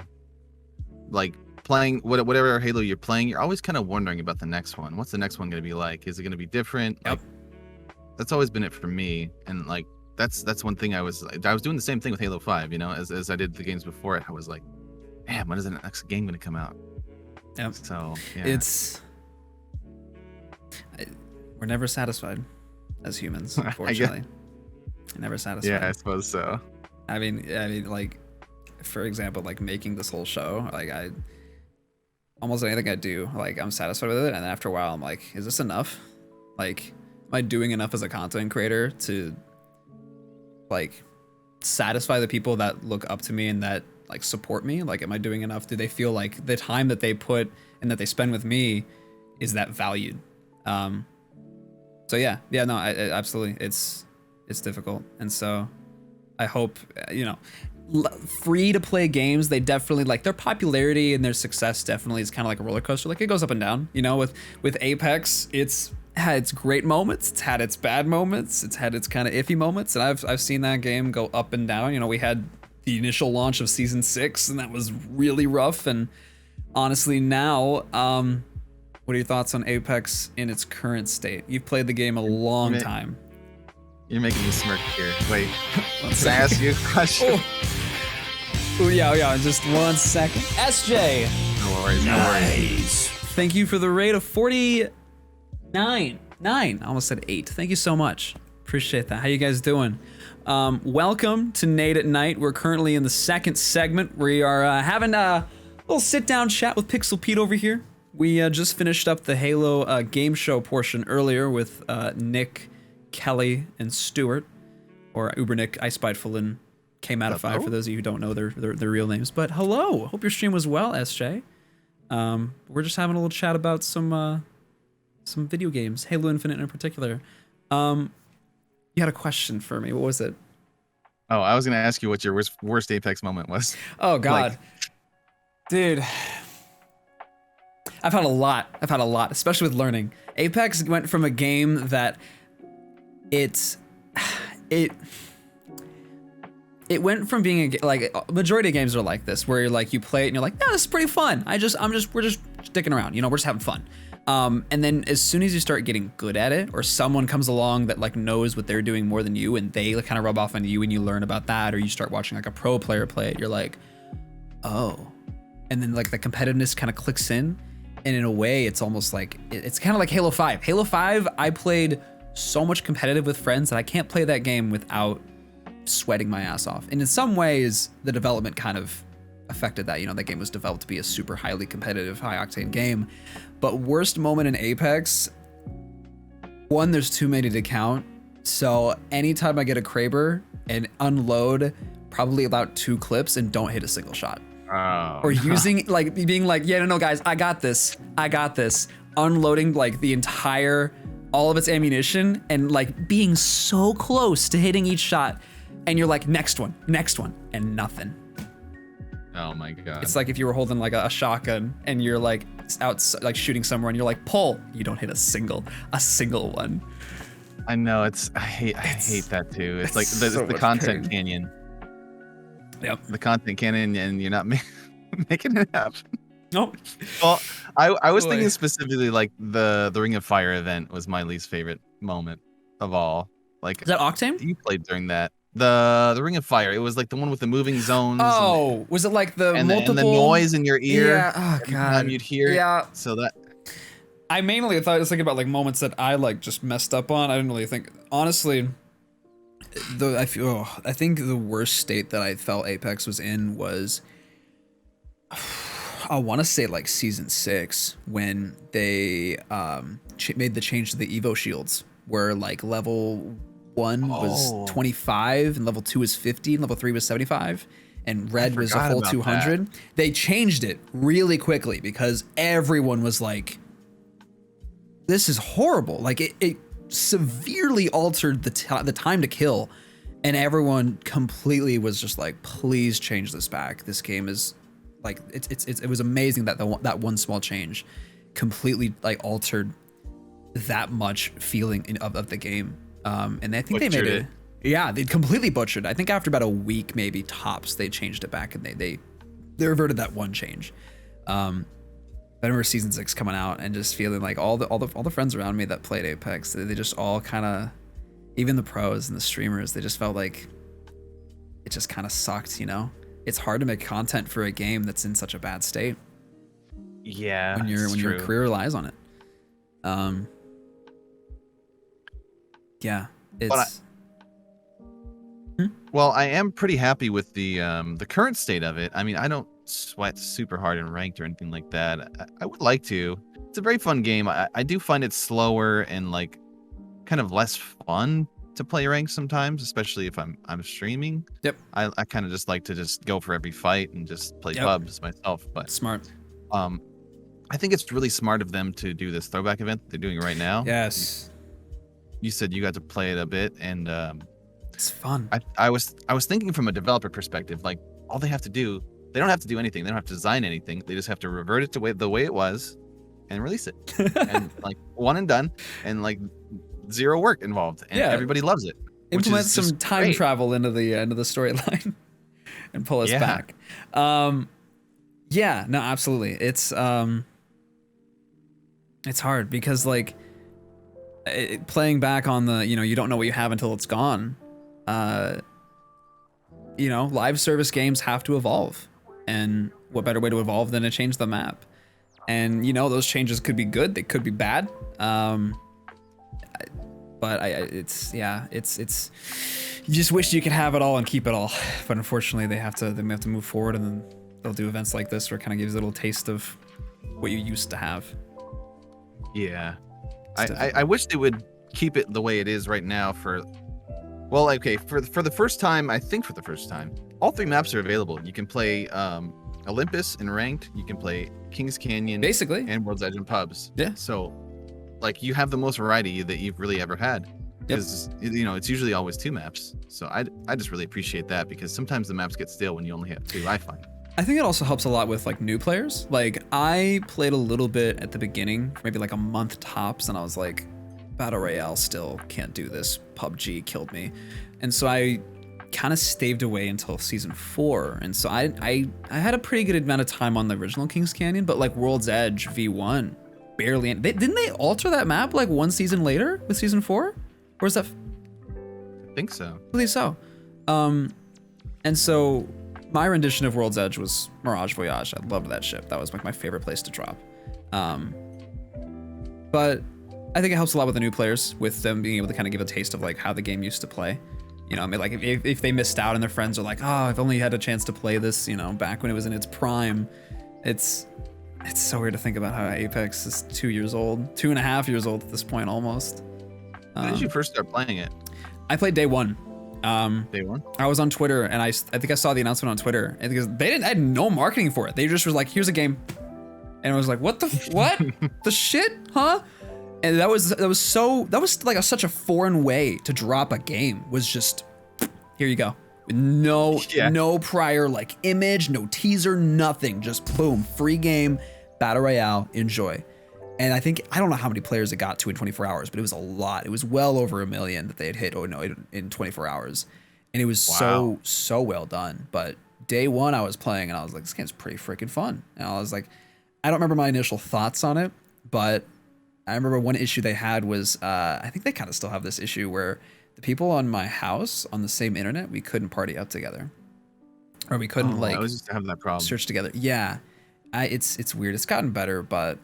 Like playing whatever Halo you're playing, you're always kind of wondering about the next one. What's the next one going to be like? Is it going to be different? Yep. Like, that's always been it for me. And like that's one thing I was doing the same thing with Halo 5, you know, as I did the games before it. I was like, man, when is the next game gonna come out? Yep. So yeah. We're never satisfied as humans, unfortunately. Never satisfied. Yeah, I suppose so. I mean, like, for example, like making this whole show, like almost anything I do, like I'm satisfied with it, and then after a while, I'm like, is this enough? Like, am I doing enough as a content creator to like satisfy the people that look up to me and that like support me? Like, am I doing enough? Do they feel like the time that they put and that they spend with me is that valued? So yeah, no, I absolutely, it's difficult, and so I hope, you know, free to play games, they definitely, like, their popularity and their success definitely is kind of like a roller coaster. Like, it goes up and down, you know. With Apex, it's had its great moments, it's had its bad moments, it's had its kind of iffy moments, and I've seen that game go up and down. You know, we had the initial launch of season 6, and that was really rough. And honestly, now, what are your thoughts on Apex in its current state? You've played the game a long time. You're making me smirk here. Wait, can I ask you a question? Oh yeah, just 1 second. SJ. No worries, no worries. Thank you for the rate of 49. 9. I almost said 8. Thank you so much. Appreciate that. How you guys doing? Welcome to Nade at Night. We're currently in the second segment. We are having a little sit-down chat with PixelPeet over here. We just finished up the Halo game show portion earlier with Nick, Kelly, and Stuart, or Ubernick, Icebiteful, and Came Out of 5 for those of you who don't know their real names. But hello, hope your stream was well, SJ. We're just having a little chat about some video games, Halo Infinite in particular. You had a question for me. What was it? Oh, I was gonna ask you what your worst Apex moment was. Oh God, like, dude. I've had a lot, especially with learning. Apex went from a game that it went from being like majority of games are like this, where you're like, you play it and you're like, no, this is pretty fun. we're just sticking around, you know, we're just having fun. And then as soon as you start getting good at it, or someone comes along that like knows what they're doing more than you, and they kind of rub off on you, and you learn about that, or you start watching like a pro player play it, you're like, oh, and then like the competitiveness kind of clicks in. And in a way, it's almost like, it's kind of like Halo 5. Halo 5, I played so much competitive with friends that I can't play that game without sweating my ass off. And in some ways, the development kind of affected that. You know, that game was developed to be a super highly competitive, high octane game. But worst moment in Apex, one, there's too many to count. So anytime I get a Kraber and unload probably about 2 clips and don't hit a single shot. Oh, or using, like, being like, yeah, no, guys, I got this. Unloading like the entire, all of its ammunition, and like being so close to hitting each shot. And you're like, next one, and nothing. Oh my God. It's like if you were holding like a shotgun and you're like out like shooting somewhere and you're like, pull, you don't hit a single one. I know, I hate that too. It's like the content canyon. Yep. The content canyon, and you're not making it happen. Nope. Well, I was thinking specifically like the Ring of Fire event was my least favorite moment of all. Like, is that Octane? You played during that. The Ring of Fire. It was like the one with the moving zones. Oh, was it like the multiple and the noise in your ear? Yeah. Oh God. Time you'd hear it. So that. I mainly thought I was thinking about like moments that I like just messed up on. I didn't really think, honestly. I think the worst state that I felt Apex was in was, I want to say like season 6, when they made the change to the Evo shields, where like level 1 was 25 and level 2 was 50 and level 3 was 75 and red was a full 200. They changed it really quickly because everyone was like, this is horrible. Like it severely altered the time to kill, and everyone completely was just like, please change this back. This game is like, it was amazing that that one small change completely like altered that much feeling of the game. And I think they made it. Yeah, they completely butchered. I think after about a week, maybe tops, they changed it back, and they reverted that one change. I remember season 6 coming out and just feeling like all the friends around me that played Apex, they just all kind of, even the pros and the streamers, they just felt like it just kind of sucked, you know? It's hard to make content for a game that's in such a bad state Yeah, when it's your true. career relies on it. Yeah, But it's well, I am pretty happy with the current state of it. I mean, I don't sweat super hard in ranked or anything like that. I would like to. It's a very fun game. I do find it slower and like kind of less fun to play ranked sometimes, especially if I'm streaming. Yep. I kind of just like to just go for every fight and just play pubs myself. But smart. I think it's really smart of them to do this throwback event they're doing right now. Yes. You said you got to play it a bit, and It's fun. I was thinking from a developer perspective, like all they have to do, they don't have to do anything. They don't have to design anything. They just have to revert it to the way it was and release it. And like one and done, and like zero work involved, and everybody loves it. Implement some time travel into the storyline and pull us back. Yeah, no, absolutely. It's hard because like playing back on the, you know, you don't know what you have until it's gone. You know, live service games have to evolve, and what better way to evolve than to change the map? And you know, those changes could be good, they could be bad. But it's you just wish you could have it all and keep it all. But unfortunately, they have to move forward, and then they'll do events like this where it kind of gives you a little taste of what you used to have. Yeah. I wish they would keep it the way it is right now for, well, okay, for the first time, I think for the first time, all 3 maps are available. You can play Olympus in ranked, you can play Kings Canyon, basically, and World's Edge in pubs. Yeah. So, like, you have the most variety that you've really ever had. Because, you know, it's usually always 2 maps. So I just really appreciate that, because sometimes the maps get stale when you only have 2, I find. I think it also helps a lot with like new players. Like I played a little bit at the beginning, maybe like a month tops, and I was like, Battle Royale still can't do this. PUBG killed me. And so I kind of staved away until season 4. And so I had a pretty good amount of time on the original Kings Canyon, but like World's Edge V1 barely. Didn't they alter that map like 1 season later with season 4? Or is that? I think so. I believe so. And so my rendition of World's Edge was Mirage Voyage. I loved that ship. That was like my favorite place to drop. But I think it helps a lot with the new players, with them being able to kind of give a taste of like how the game used to play. You know, I mean, like if they missed out and their friends are like, oh, I've only had a chance to play this, you know, back when it was in its prime. It's so weird to think about how Apex is 2 years old, 2.5 years old at this point almost. When did you first start playing it? I played day 1. Day 1? I was on Twitter, and I think I saw the announcement on Twitter, and because I had no marketing for it. They just was like, here's a game. And I was like, what the shit, huh? And that was like such a foreign way to drop a game, was just, here you go. No prior like image, no teaser, nothing. Just boom, free game, Battle Royale, enjoy. And I don't know how many players it got to in 24 hours, but it was a lot. It was well over 1 million that they had hit in 24 hours. And it was so well done. But day 1 I was playing and I was like, this game's pretty freaking fun. And I was like, I don't remember my initial thoughts on it, but I remember one issue they had was, I think they kind of still have this issue where the people on my house on the same internet, we couldn't party up together. Or we couldn't I was just having that problem. Search together. Yeah. It's weird. It's gotten better, but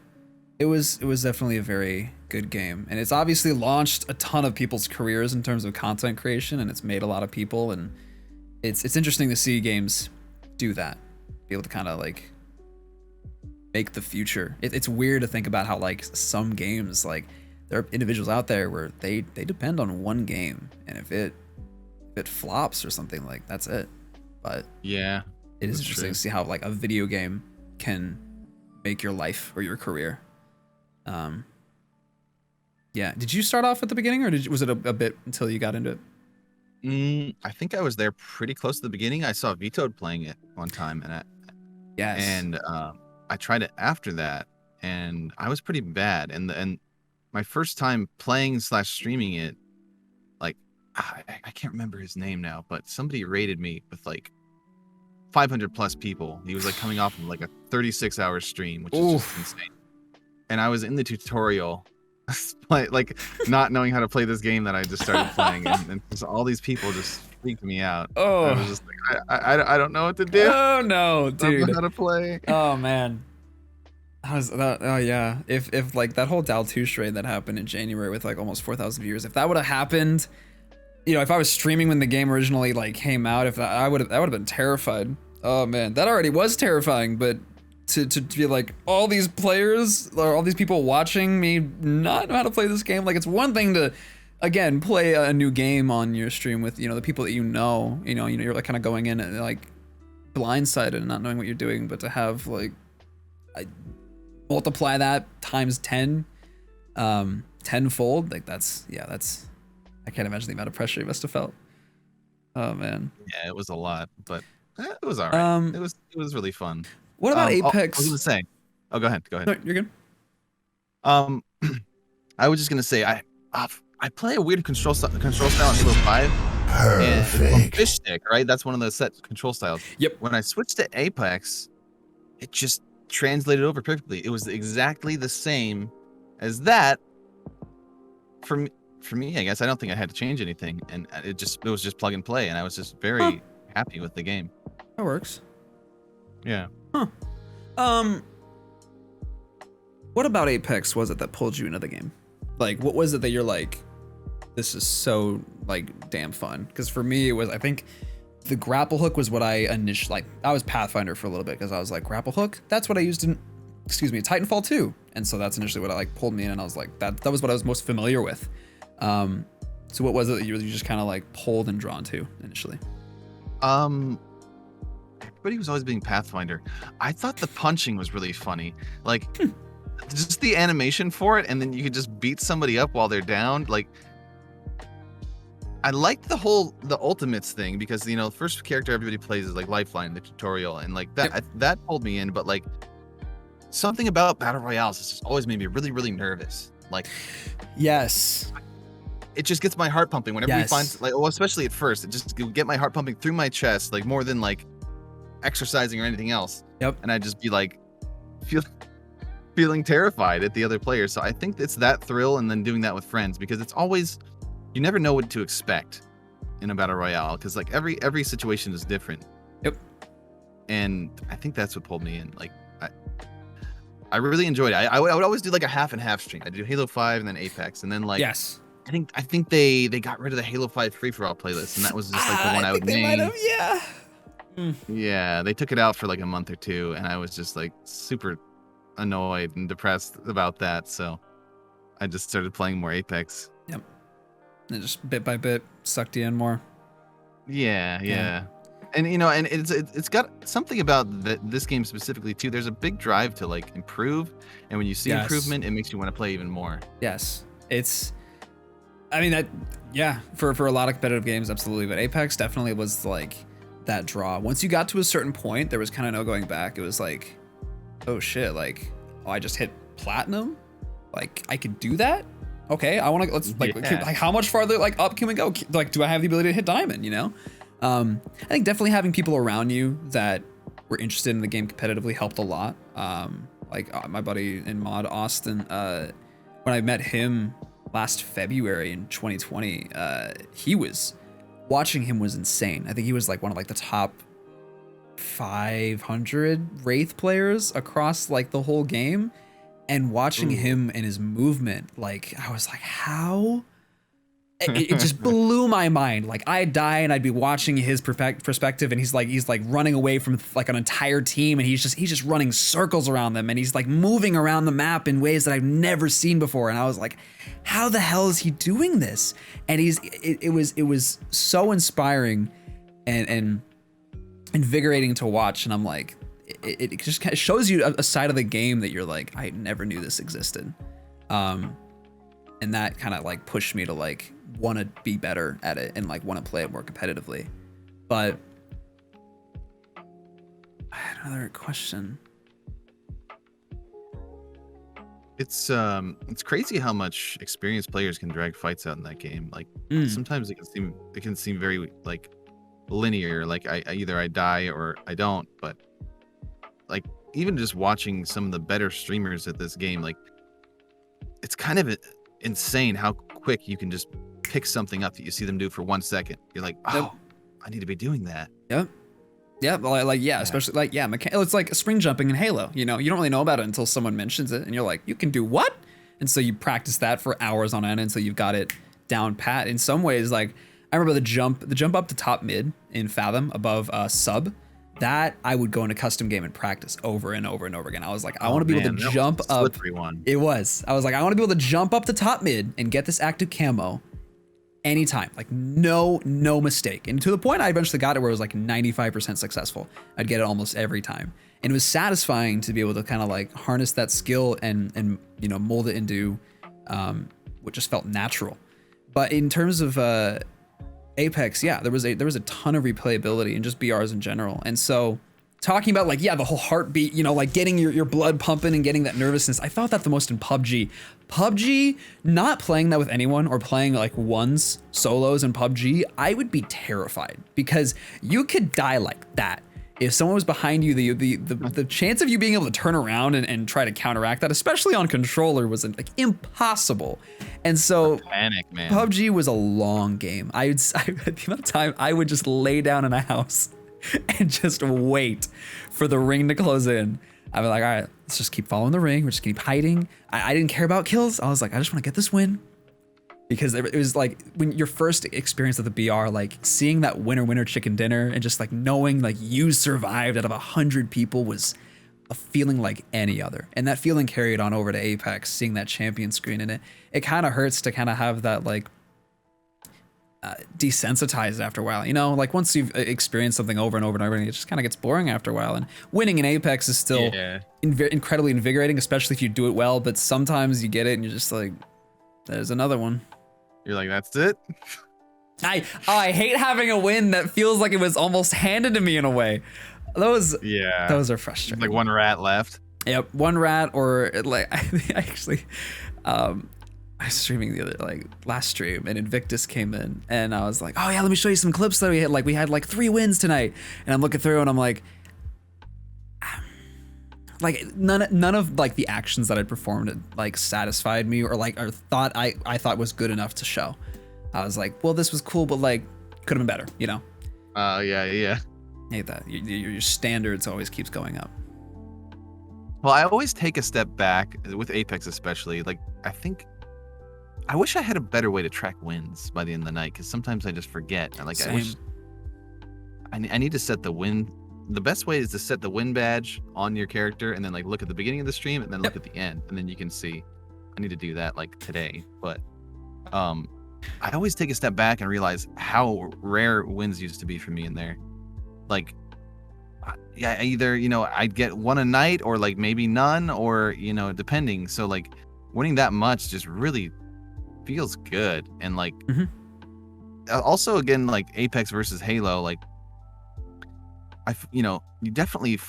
it was definitely a very good game, and it's obviously launched a ton of people's careers in terms of content creation, and it's made a lot of people, and it's interesting to see games do that, be able to kind of like make the future. It's weird to think about how like some games, like there are individuals out there where they depend on one game, and if it flops or something, like that's it. But yeah, it is interesting to see how like a video game can make your life or your career. Yeah. Did you start off at the beginning, or was it a bit until you got into it? I think I was there pretty close to the beginning. I saw Vetoed playing it one time, and I tried it after that, and I was pretty bad. And my first time playing / streaming it, like I can't remember his name now, but somebody rated me with like 500 plus people. He was like coming off of like a 36-hour stream, which is just insane. And I was in the tutorial, like not knowing how to play this game that I just started playing, and just all these people just freaked me out. I was Oh, just like, I don't know what to do. oh no, I don't know dude. how to play. Oh man. How's that? Oh yeah. If like that whole Daltoosh raid that happened in January with like almost 4,000 viewers, if that would have happened, if I was streaming when the game originally like came out, if that, that would have been terrified. Oh man, that already was terrifying, but to be like all these players or all these people watching me not know how to play this game, like it's one thing to again play a new game on your stream with the people that you're like kind of going in and like blindsided and not knowing what you're doing, but to have like multiply that times 10 tenfold, like that's I can't imagine the amount of pressure you must have felt. Oh man. Yeah, it was a lot, but it was all right. Um, It was really fun. what about I Apex? was gonna say. Oh, go ahead. Go ahead. No, you're good. Um, I was just gonna say I play a weird control style in Halo 5. And fish stick, right? That's one of the set control styles. Yep. When I switched to Apex, it just translated over perfectly. It was exactly the same as that. For me, I guess I don't think I had to change anything, and it was just plug and play, and I was just very happy with the game. That works. Yeah. Huh. What about Apex was it that pulled you into the game? Like, what was it that you're like, this is so like damn fun? Because for me, it was, I think the grapple hook was what I initially, like, I was Pathfinder for a little bit because I was like, grapple hook? That's what I used in, Titanfall 2. And so that's initially what I like pulled me in, and I was like, that was what I was most familiar with. So what was it that you just kind of like pulled and drawn to initially? Everybody was always being Pathfinder. I thought the punching was really funny. Like, just the animation for it, and then you could just beat somebody up while they're down. Like, I liked the ultimates thing because the first character everybody plays is like Lifeline, the tutorial, and like that that pulled me in. But like something about battle royales has just always made me really, really nervous. Like, yes, it just gets my heart pumping whenever we find like, well, especially at first, it just get my heart pumping through my chest, like more than like exercising or anything else. Yep. And I just be like feeling terrified at the other players. So I think it's that thrill, and then doing that with friends, because it's always, you never know what to expect in a battle royale, because like every situation is different. Yep. And I think that's what pulled me in. Like I really enjoyed it. I would always do like a half and half stream. I'd do Halo 5 and then Apex, and then like I think they got rid of the Halo 5 free for all playlist, and that was just like the one I would name. Yeah, they took it out for like a month or two, and I was just like super annoyed and depressed about that. So I just started playing more Apex. Yep. And just bit by bit sucked you in more. Yeah. And and it's got something about this game specifically too. There's a big drive to like improve, and when you see improvement, it makes you want to play even more. Yes, I mean that, for a lot of competitive games, absolutely. But Apex definitely was like that draw. Once you got to a certain point, there was kind of no going back. It was like, oh shit, like, I just hit platinum, like I could do that. Okay, I want to, let's like how much farther like up can we go? Like, do I have the ability to hit diamond? I think definitely having people around you that were interested in the game competitively helped a lot. My buddy in mod, Austin, when I met him last February in 2020, watching him was insane. I think he was like one of like the top 500 Wraith players across like the whole game, and watching him and his movement, like I was like, how? It just blew my mind. Like I'd die and I'd be watching his perspective, and he's like running away from like an entire team, and he's just running circles around them, and he's like moving around the map in ways that I've never seen before. And I was like, how the hell is he doing this? And it was so inspiring and invigorating to watch. And I'm like, it just kind of shows you a side of the game that you're like, I never knew this existed. And that kind of like pushed me to like want to be better at it and like want to play it more competitively. But I had another question. It's crazy how much experienced players can drag fights out in that game. Like sometimes it can seem very like linear. Like I either I die or I don't. But like even just watching some of the better streamers at this game, like it's kind of insane how quick you can just pick something up that you see them do for 1 second. You're like, Yep. oh, I need to be doing that. Yep. Yeah, like yeah, especially like yeah, it's like spring jumping in Halo. You know, you don't really know about it until someone mentions it, and you're like, you can do what? And so you practice that for hours on end until you've got it down pat. In some ways, like I remember the jump up to top mid in Fathom above sub. That I would go into custom game and practice over and over and over again. I was like, I want to be able to jump up. Slippery one. It was. I was like, I want to be able to jump up to top mid and get this active camo anytime, like no mistake. And to the point I eventually got it where it was like 95% successful. I'd get it almost every time. And it was satisfying to be able to kind of like harness that skill and you know, mold it into what just felt natural. But in terms of Apex, yeah, there was a ton of replayability and just BRs in general. And so talking about like, yeah, the whole heartbeat, you know, like getting your blood pumping and getting that nervousness. I felt that the most in PUBG. PUBG, not playing that with anyone or playing like ones solos in PUBG, I would be terrified because you could die like that. If someone was behind you, the chance of you being able to turn around and try to counteract that, especially on controller, was like impossible. And so panic, man. PUBG was a long game. The amount of time I would just lay down in a house and just wait for the ring to close in. I'd be like, all right, let's just keep following the ring. We're just gonna keep hiding. I didn't care about kills. I was like, I just want to get this win. Because it was like when your first experience of the BR, like seeing that winner chicken dinner and just like knowing like you survived out of 100 people was a feeling like any other. And that feeling carried on over to Apex, seeing that champion screen in it. It kind of hurts to kind of have that like desensitized after a while, you know, like once you've experienced something over and over and over again, it just kind of gets boring after a while. And winning in Apex is still incredibly invigorating, especially if you do it well. But sometimes you get it and you're just like, there's another one. You're like, that's it? I hate having a win that feels like it was almost handed to me in a way. Those are frustrating. Like one rat left. Yep, one rat, or like I actually I was streaming the other like last stream and Invictus came in and I was like, oh yeah, let me show you some clips that we had. Like we had like 3 wins tonight. And I'm looking through and I'm like none of like the actions that I performed like satisfied me or thought I thought was good enough to show. I was like, well, this was cool, but like could have been better, you know? Yeah. I hate that. Your standards always keeps going up. Well, I always take a step back with Apex, especially. Like, I wish I had a better way to track wins by the end of the night, because sometimes I just forget. Like, Same. I need to set the win. The best way is to set the win badge on your character and then like look at the beginning of the stream and then look at the end, and then you can see. I need to do that like today, but I always take a step back and realize how rare wins used to be for me in there. Like, yeah, either, you know, I'd get one a night or like maybe none, or, you know, depending. So like winning that much just really feels good. And like, also again, like Apex versus Halo, like you definitely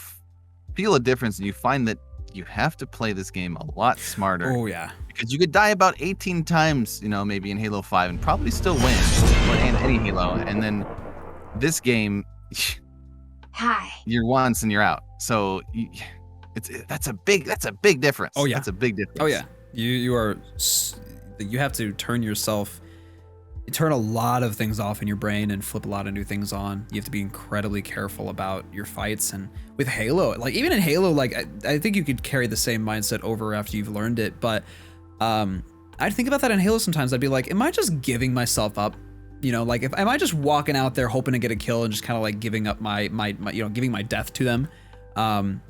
feel a difference, and you find that you have to play this game a lot smarter. Oh yeah. Because you could die about 18 times, you know, maybe in Halo 5 and probably still win, or in any Halo. And then this game, you're once and you're out. So that's a big difference. Oh yeah, that's a big difference. Oh yeah, you have to turn a lot of things off in your brain and flip a lot of new things on. You have to be incredibly careful about your fights. And with Halo, like even in Halo, like I think you could carry the same mindset over after you've learned it. But I'd think about that in Halo sometimes. I'd be like, am I just giving myself up? You know, like am I just walking out there hoping to get a kill and just kind of like giving up my you know, giving my death to them? And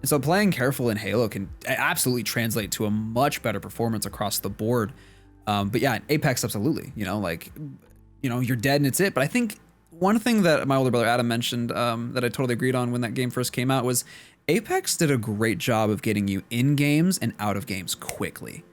so playing careful in Halo can absolutely translate to a much better performance across the board. But yeah, Apex, absolutely. You know, like, you know, you're dead and it's it. But I think one thing that my older brother Adam mentioned that I totally agreed on when that game first came out was Apex did a great job of getting you in games and out of games quickly.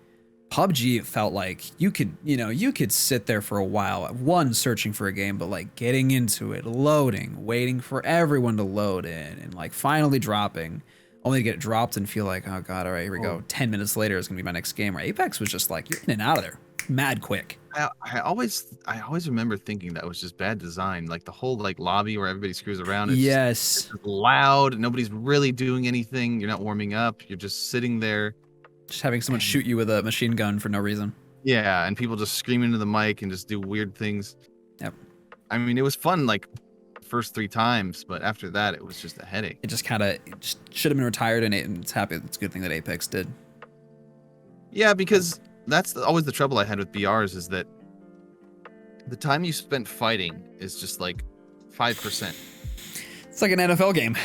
PUBG, it felt like you could sit there for a while, searching for a game, but like getting into it, loading, waiting for everyone to load in, and like finally dropping, only to get dropped and feel like, oh god, all right, here we go. 10 minutes later is gonna be my next game. Where Apex was just like, you're in and out of there, mad quick. I always remember thinking that was just bad design. Like the whole like lobby where everybody screws around. It's just loud. Nobody's really doing anything. You're not warming up. You're just sitting there. Just having someone shoot you with a machine gun for no reason. Yeah, and people just scream into the mic and just do weird things. Yep. I mean, it was fun like first 3 times, but after that, it was just a headache. It just kind of should have been retired, and it's happy. It's a good thing that Apex did. Yeah, because that's always the trouble I had with BRs is that the time you spent fighting is just like 5%. It's like an NFL game.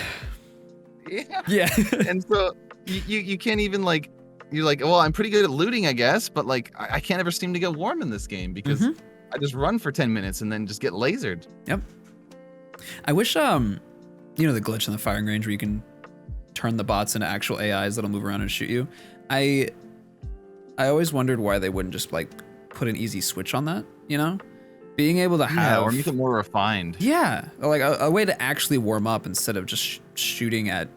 Yeah. Yeah. And so you can't even like, you're like, well, I'm pretty good at looting, I guess, but like I can't ever seem to get warm in this game because I just run for 10 minutes and then just get lasered. Yep. I wish, you know, the glitch in the firing range where you can turn the bots into actual AIs that'll move around and shoot you. I always wondered why they wouldn't just like put an easy switch on that, you know? Being able to have, or make it more refined. Yeah, like a way to actually warm up instead of just shooting at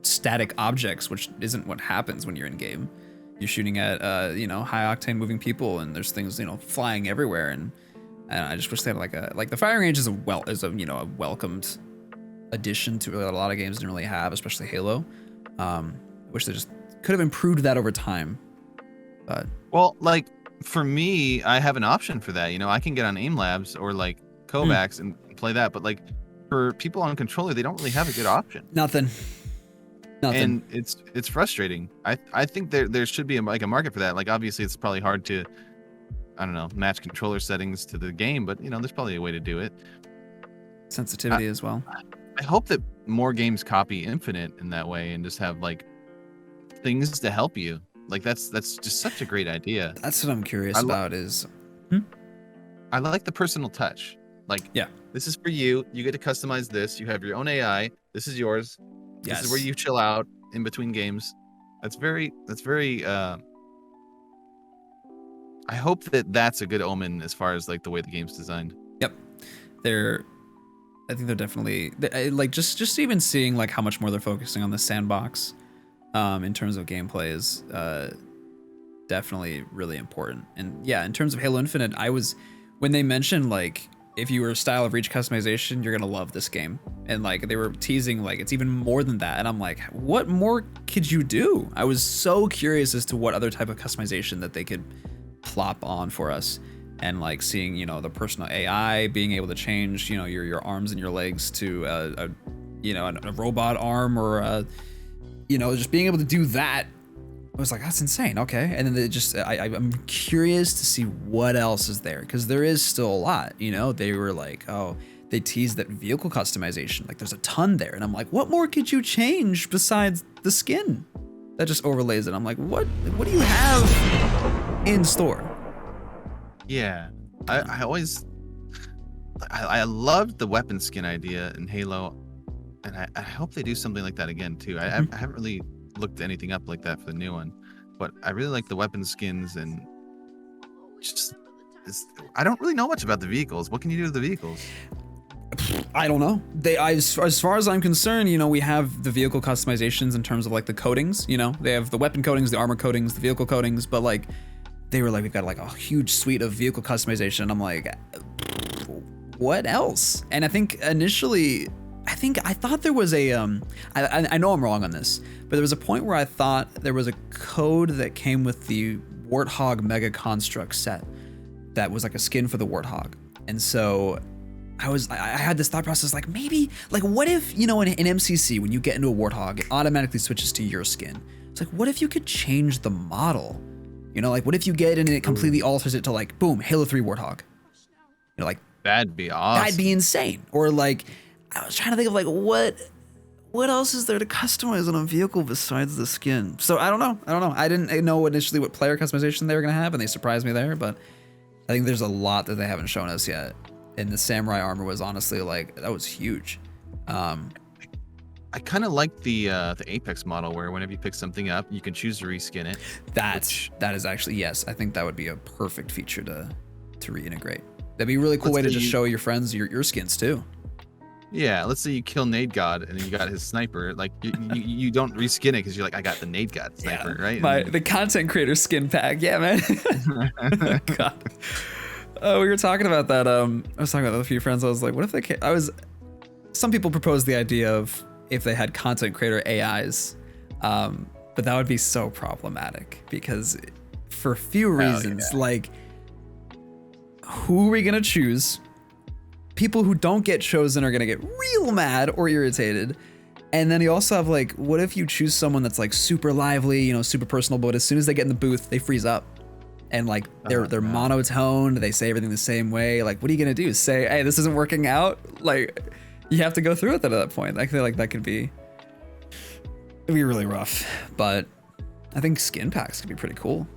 static objects, which isn't what happens when you're in game. You're shooting at you know, high octane moving people, and there's things, you know, flying everywhere. And I just wish they had like the firing range is a you know, a welcomed addition to a lot of games didn't really have, especially Halo. I wish they just could have improved that over time. But well, like for me, I have an option for that. You know, I can get on Aim Labs or like Kovacs and play that, but like for people on controller, they don't really have a good option. Nothing. And it's frustrating. I think there should be like a market for that. Like obviously it's probably hard to, I don't know, match controller settings to the game, but you know, there's probably a way to do it. Sensitivity as well. I hope that more games copy Infinite in that way and just have like things to help you. Like that's just such a great idea. That's what I'm curious about is I like the personal touch. Like, yeah, this is for you. You get to customize this. You have your own AI. This is yours. Yes. This is where you chill out in between games. That's very I hope that that's a good omen as far as like the way the game's designed. Yep. I think they're definitely like just even seeing like how much more they're focusing on the sandbox in terms of gameplay is definitely really important. And yeah, in terms of Halo Infinite, when they mentioned like if you were a style of reach customization, you're gonna love this game. And like they were teasing like it's even more than that. And I'm like, what more could you do? I was so curious as to what other type of customization that they could plop on for us. And like seeing, you know, the personal AI being able to change, you know, your arms and your legs to a robot arm or you know, just being able to do that. I was like, that's insane. Okay. And then I'm curious to see what else is there, because there is still a lot. You know, they were like, oh, they teased that vehicle customization. Like there's a ton there. And I'm like, what more could you change besides the skin that just overlays it? I'm like, what do you have in store? Yeah. I always I loved the weapon skin idea in Halo, and I hope they do something like that again too. I haven't really looked anything up like that for the new one, but I really like the weapon skins. And just I don't really know much about the vehicles. What can you do with the vehicles? I don't know. As far as I'm concerned, you know, we have the vehicle customizations in terms of like the coatings. You know, they have the weapon coatings, the armor coatings, the vehicle coatings, but like they were like, we've got like a huge suite of vehicle customization. And I'm like, what else? And I think initially, I thought there was a I know I'm wrong on this, but there was a point where I thought there was a code that came with the Warthog Mega Construct set that was like a skin for the Warthog. And so I had this thought process, like maybe, like what if, you know, in MCC, when you get into a Warthog, it automatically switches to your skin. It's like, what if you could change the model? You know, like what if you get in and it completely alters it to like, boom, Halo 3 Warthog. You know, like that'd be awesome. That'd be insane. Or like, I was trying to think of like what else is there to customize on a vehicle besides the skin? So I don't know. I didn't know initially what player customization they were gonna have, and they surprised me there. But I think there's a lot that they haven't shown us yet. And the samurai armor was honestly like, that was huge. I kind of like the Apex model where whenever you pick something up, you can choose to reskin it. That is actually, yes, I think that would be a perfect feature to reintegrate. That'd be a really cool way to just show your friends your skins too. Yeah, let's say you kill nadegod and then you got his sniper. Like you don't reskin it because you're like, I got the nadegod sniper, right? The content creator skin pack. Yeah, man. God. We were talking about that. I was talking about with a few friends. I was like, what if some people proposed the idea of if they had content creator AIs, but but that would be so problematic because for a few reasons, like who are we gonna choose? People who don't get chosen are gonna get real mad or irritated. And then you also have like, what if you choose someone that's like super lively, you know, super personal, but as soon as they get in the booth, they freeze up. And like they're monotoned, they say everything the same way. Like, what are you gonna do? Say, hey, this isn't working out? Like, you have to go through with it at that point. I feel like that could be, it'd be really rough. But I think skin packs could be pretty cool.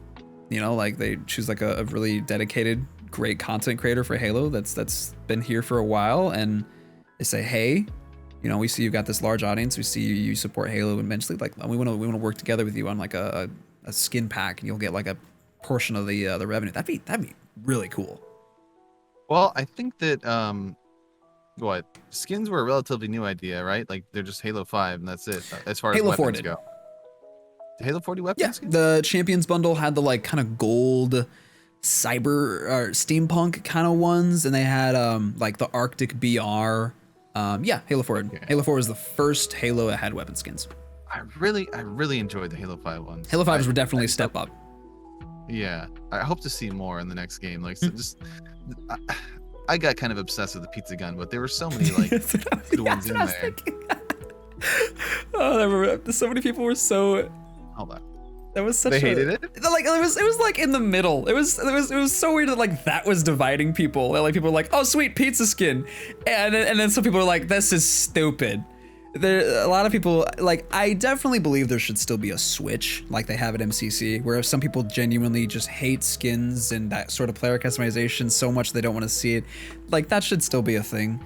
You know, like they choose like a really dedicated, great content creator for Halo that's been here for a while, and they say, hey, you know, we see you've got this large audience. We see you support Halo immensely. Like, we want to work together with you on like a skin pack, and you'll get like a portion of the revenue. That'd be really cool. Well, I think that what skins were a relatively new idea, right? Like they're just Halo 5 and that's it as far as Halo 4 weapons go. Did Halo 4 weapons? Yeah, the Champions bundle had the like kind of gold cyber or steampunk kind of ones, and they had like the Arctic BR. Yeah, Halo 4. Okay. Halo 4 was the first Halo that had weapon skins. I really enjoyed the Halo 5 ones. Halo 5s were definitely a step up. Yeah, I hope to see more in the next game. Like, so just, I got kind of obsessed with the pizza gun, but there were so many like good ones in there. Oh, so many people were so. Hold on. That was such. They hated it. Like it was like in the middle. It was so weird that like that was dividing people. Like people were like, oh sweet pizza skin, and then some people were like, this is stupid. A lot of people, like, I definitely believe there should still be a switch like they have at MCC, where some people genuinely just hate skins and that sort of player customization so much they don't want to see it. Like, that should still be a thing.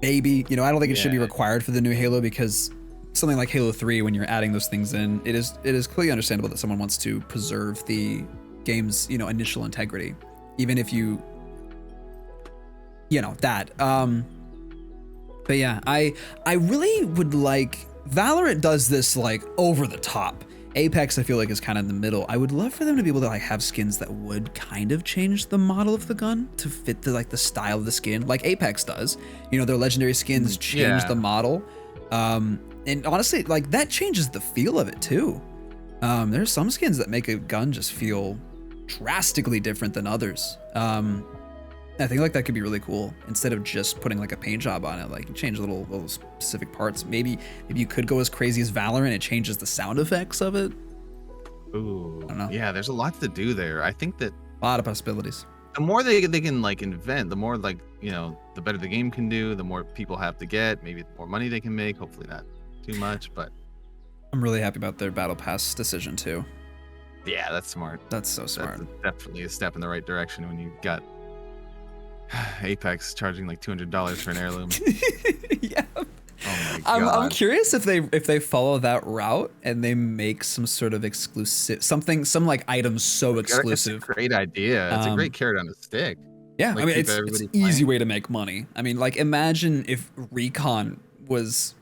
Maybe, you know, I don't think it should be required for the new Halo, because something like Halo 3, when you're adding those things in, it is clearly understandable that someone wants to preserve the game's, you know, initial integrity, even if you know, that. But yeah, I really would like, Valorant does this like over the top. Apex, I feel like, is kind of in the middle. I would love for them to be able to like have skins that would kind of change the model of the gun to fit the like the style of the skin, like Apex does. You know, their legendary skins change the model. And honestly, like that changes the feel of it too. There's some skins that make a gun just feel drastically different than others. I think like that could be really cool. Instead of just putting like a paint job on it, like you change little specific parts. Maybe you could go as crazy as Valorant. It changes the sound effects of it. Ooh, I don't know. Yeah, there's a lot to do there. I think that a lot of possibilities. The more they can like invent, the more like, you know, the better the game can do. The more people have to get, maybe the more money they can make. Hopefully not too much, but I'm really happy about their battle pass decision too. Yeah, that's smart. That's so smart. That's definitely a step in the right direction when you got Apex charging like $200 for an heirloom. Yeah. Oh my God. I'm curious if they follow that route and they make some sort of exclusive some like items so exclusive. It's a great idea. It's a great carrot on a stick. Yeah, like, I mean it's an easy way to make money. I mean, like imagine if Recon was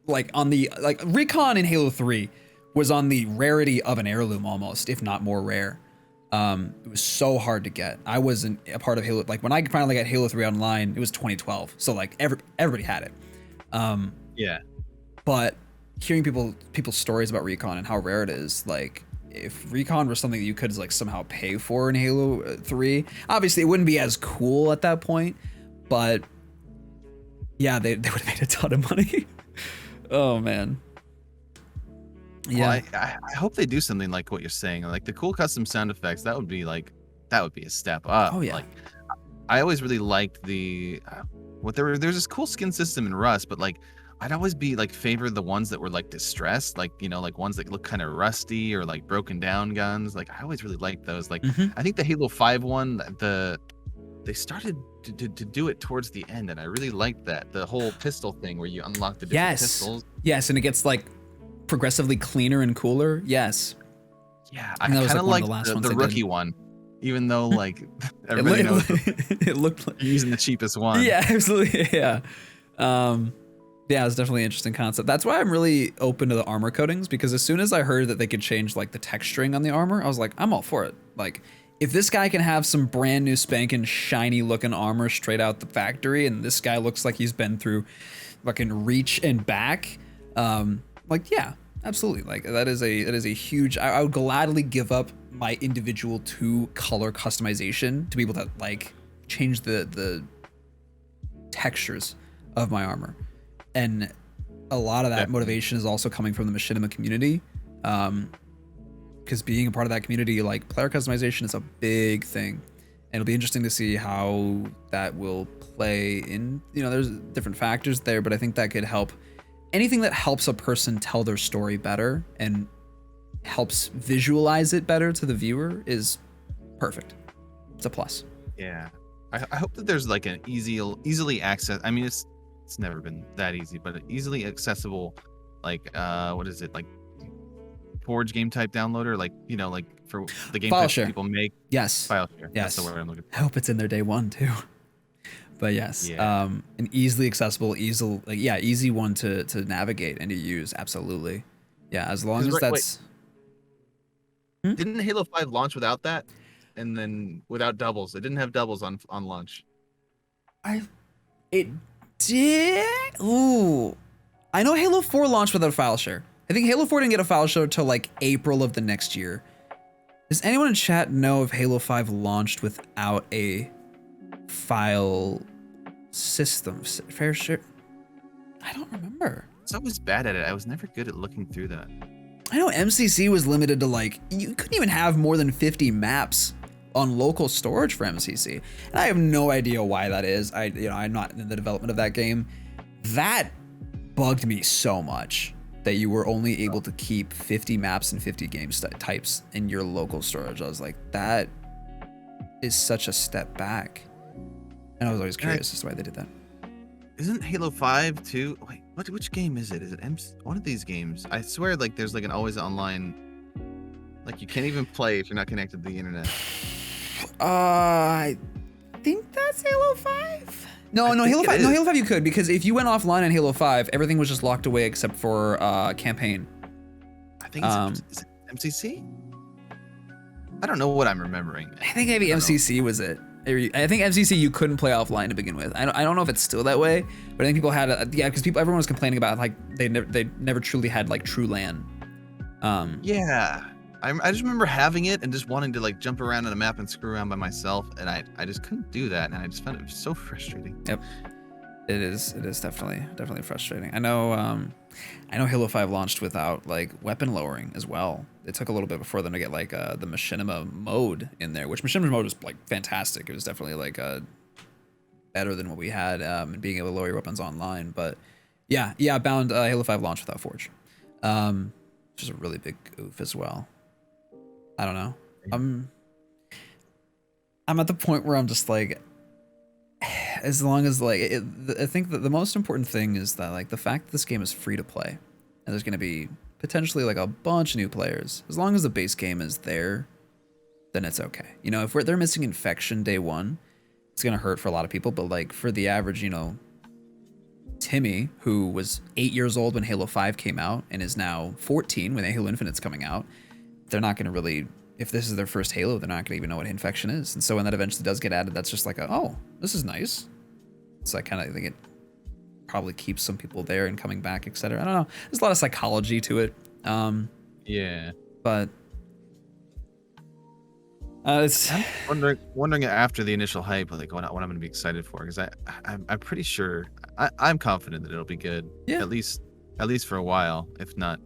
like on the Recon in Halo 3 was on the rarity of an heirloom almost, if not more rare. It was so hard to get. I wasn't a part of Halo. Like when I finally got Halo 3 online, it was 2012. So like everybody had it. Yeah. But hearing people's stories about Recon and how rare it is, like if Recon were something that you could like somehow pay for in Halo 3, obviously it wouldn't be as cool at that point, but yeah, they would have made a ton of money. Oh man. Yeah, well, I hope they do something like what you're saying, like the cool custom sound effects. That would be a step up. Oh yeah. Like I always really liked the there's this cool skin system in Rust, but like I'd always be like favor the ones that were like distressed, like, you know, like ones that look kind of rusty or like broken down guns. Like I always really liked those. Like I think the Halo 5 one, they started to do it towards the end, and I really liked that, the whole pistol thing where you unlock the different pistols. Yes, and it gets like progressively cleaner and cooler. Yes. Yeah, I kind of like the rookie one, even though like everybody knows it looked like using the cheapest one. Yeah, absolutely. Yeah. Yeah, it's definitely an interesting concept. That's why I'm really open to the armor coatings, because as soon as I heard that they could change like the texturing on the armor, I was like, I'm all for it. Like if this guy can have some brand new spanking shiny looking armor straight out the factory, and this guy looks like he's been through fucking Reach and back, like, yeah, Absolutely. Like that is a huge. I would gladly give up my individual 2 color customization to be able to like change the textures of my armor, and a lot of that Definitely. motivation is also coming from the machinima community. Because being a part of that community, like player customization is a big thing, and it'll be interesting to see how that will play in. You know, there's different factors there, but I think that could help. Anything that helps a person tell their story better and helps visualize it better to the viewer is perfect. It's a plus. Yeah. I hope that there's like an easily access. I mean, it's never been that easy, but an easily accessible, like what is it, like Forge game type downloader, like you know, like for the game File types share. people make. Yes. File share. Yes. That's the word I'm looking for. I hope it's in there day one too. But yes, Yeah. an easily accessible, easy one to navigate and to use. Absolutely. Yeah, as long 'Cause as wait, that's. Didn't Halo 5 launch without that? And then without doubles. It didn't have doubles on launch. It did. Ooh, I know Halo 4 launched without a file share. I think Halo 4 didn't get a file share till like April of the next year. Does anyone in chat know if Halo 5 launched without a file system fair share? I don't remember. So I was bad at it. I was never good at looking through that. I know MCC was limited to like, you couldn't even have more than 50 maps on local storage for MCC. And I have no idea why that is. I'm not in the development of that game. That bugged me so much that you were only able to keep 50 maps and 50 game types in your local storage. I was like, that is such a step back. And I was always curious as to why they did that. Isn't Halo 5 too? Wait, which game is it? Is it one of these games? I swear, like there's like an always online. Like you can't even play if you're not connected to the internet. I think that's Halo 5. No, I Halo think it 5. No, is. Halo 5 you could, because if you went offline on Halo 5, everything was just locked away except for campaign. I think it's is it MCC? I don't know what I'm remembering. I think maybe MCC was it. I think MCC you couldn't play offline to begin with. I don't know if it's still that way, but I think people had because everyone was complaining about like they never truly had like true LAN. Yeah. I just remember having it and just wanting to like jump around on a map and screw around by myself, and I just couldn't do that, and I just found it so frustrating. Yep, it is definitely frustrating. I know Halo 5 launched without like weapon lowering as well. It took a little bit before them to get like the machinima mode in there, which machinima mode was like fantastic. It was definitely like better than what we had in being able to lower your weapons online. But yeah, bound Halo 5 launched without Forge, which is a really big oof as well. I don't know. I'm at the point where I'm just like, as long as like, I think that the most important thing is that like the fact that this game is free to play, and there's going to be potentially like a bunch of new players. As long as the base game is there, then it's okay. You know, if they're missing Infection day one, it's going to hurt for a lot of people. But like for the average, you know, Timmy, who was 8 years old when Halo 5 came out and is now 14 when Halo Infinite's coming out, they're not going to really, if this is their first Halo, they're not going to even know what Infection is. And so when that eventually does get added, that's just like, oh, this is nice. So I kind of think it probably keeps some people there and coming back, etc. I don't know. There's a lot of psychology to it. Yeah. But it's wondering after the initial hype, like what I'm going to be excited for, because I'm pretty sure I'm confident that it'll be good. Yeah. At least for a while, if not.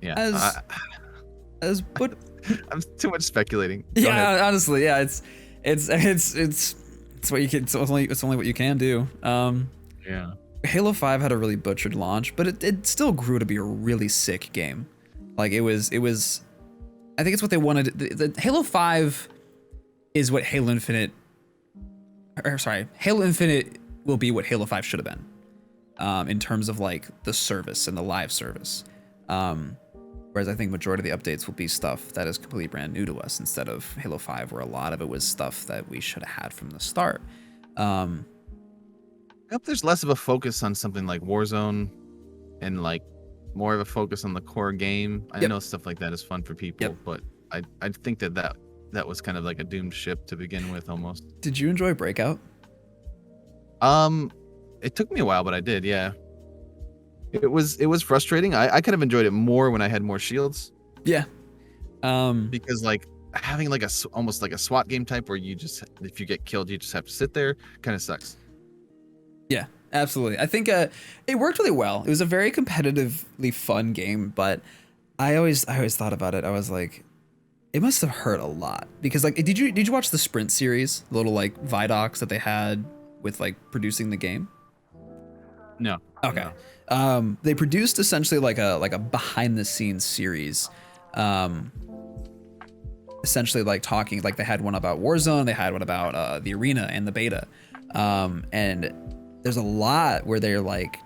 Yeah. But I'm too much speculating. Go yeah, ahead. honestly, yeah, it's what you can. It's only what you can do. Yeah. Halo 5 had a really butchered launch, but it still grew to be a really sick game. Like it was. I think it's what they wanted. The Halo 5 is what Halo Infinite. Halo Infinite will be what Halo 5 should have been, in terms of like the service and the live service. Whereas I think majority of the updates will be stuff that is completely brand new to us, instead of Halo 5, where a lot of it was stuff that we should have had from the start. I hope there's less of a focus on something like Warzone, and like more of a focus on the core game. I know stuff like that is fun for people, but I think that was kind of like a doomed ship to begin with, almost. Did you enjoy Breakout? It took me a while, but I did, yeah. It was frustrating. I kind of enjoyed it more when I had more shields. Yeah. Because like having like almost like a SWAT game type where you just, if you get killed, you just have to sit there, kind of sucks. Yeah, absolutely. I think it worked really well. It was a very competitively fun game, but I always thought about it. I was like, it must have hurt a lot because like, did you watch the Sprint series, the little like Vidocs that they had with like producing the game? No. Okay. No. They produced essentially like a behind the scenes series. Essentially like talking, like they had one about Warzone, they had one about the arena and the beta. And there's a lot where they're like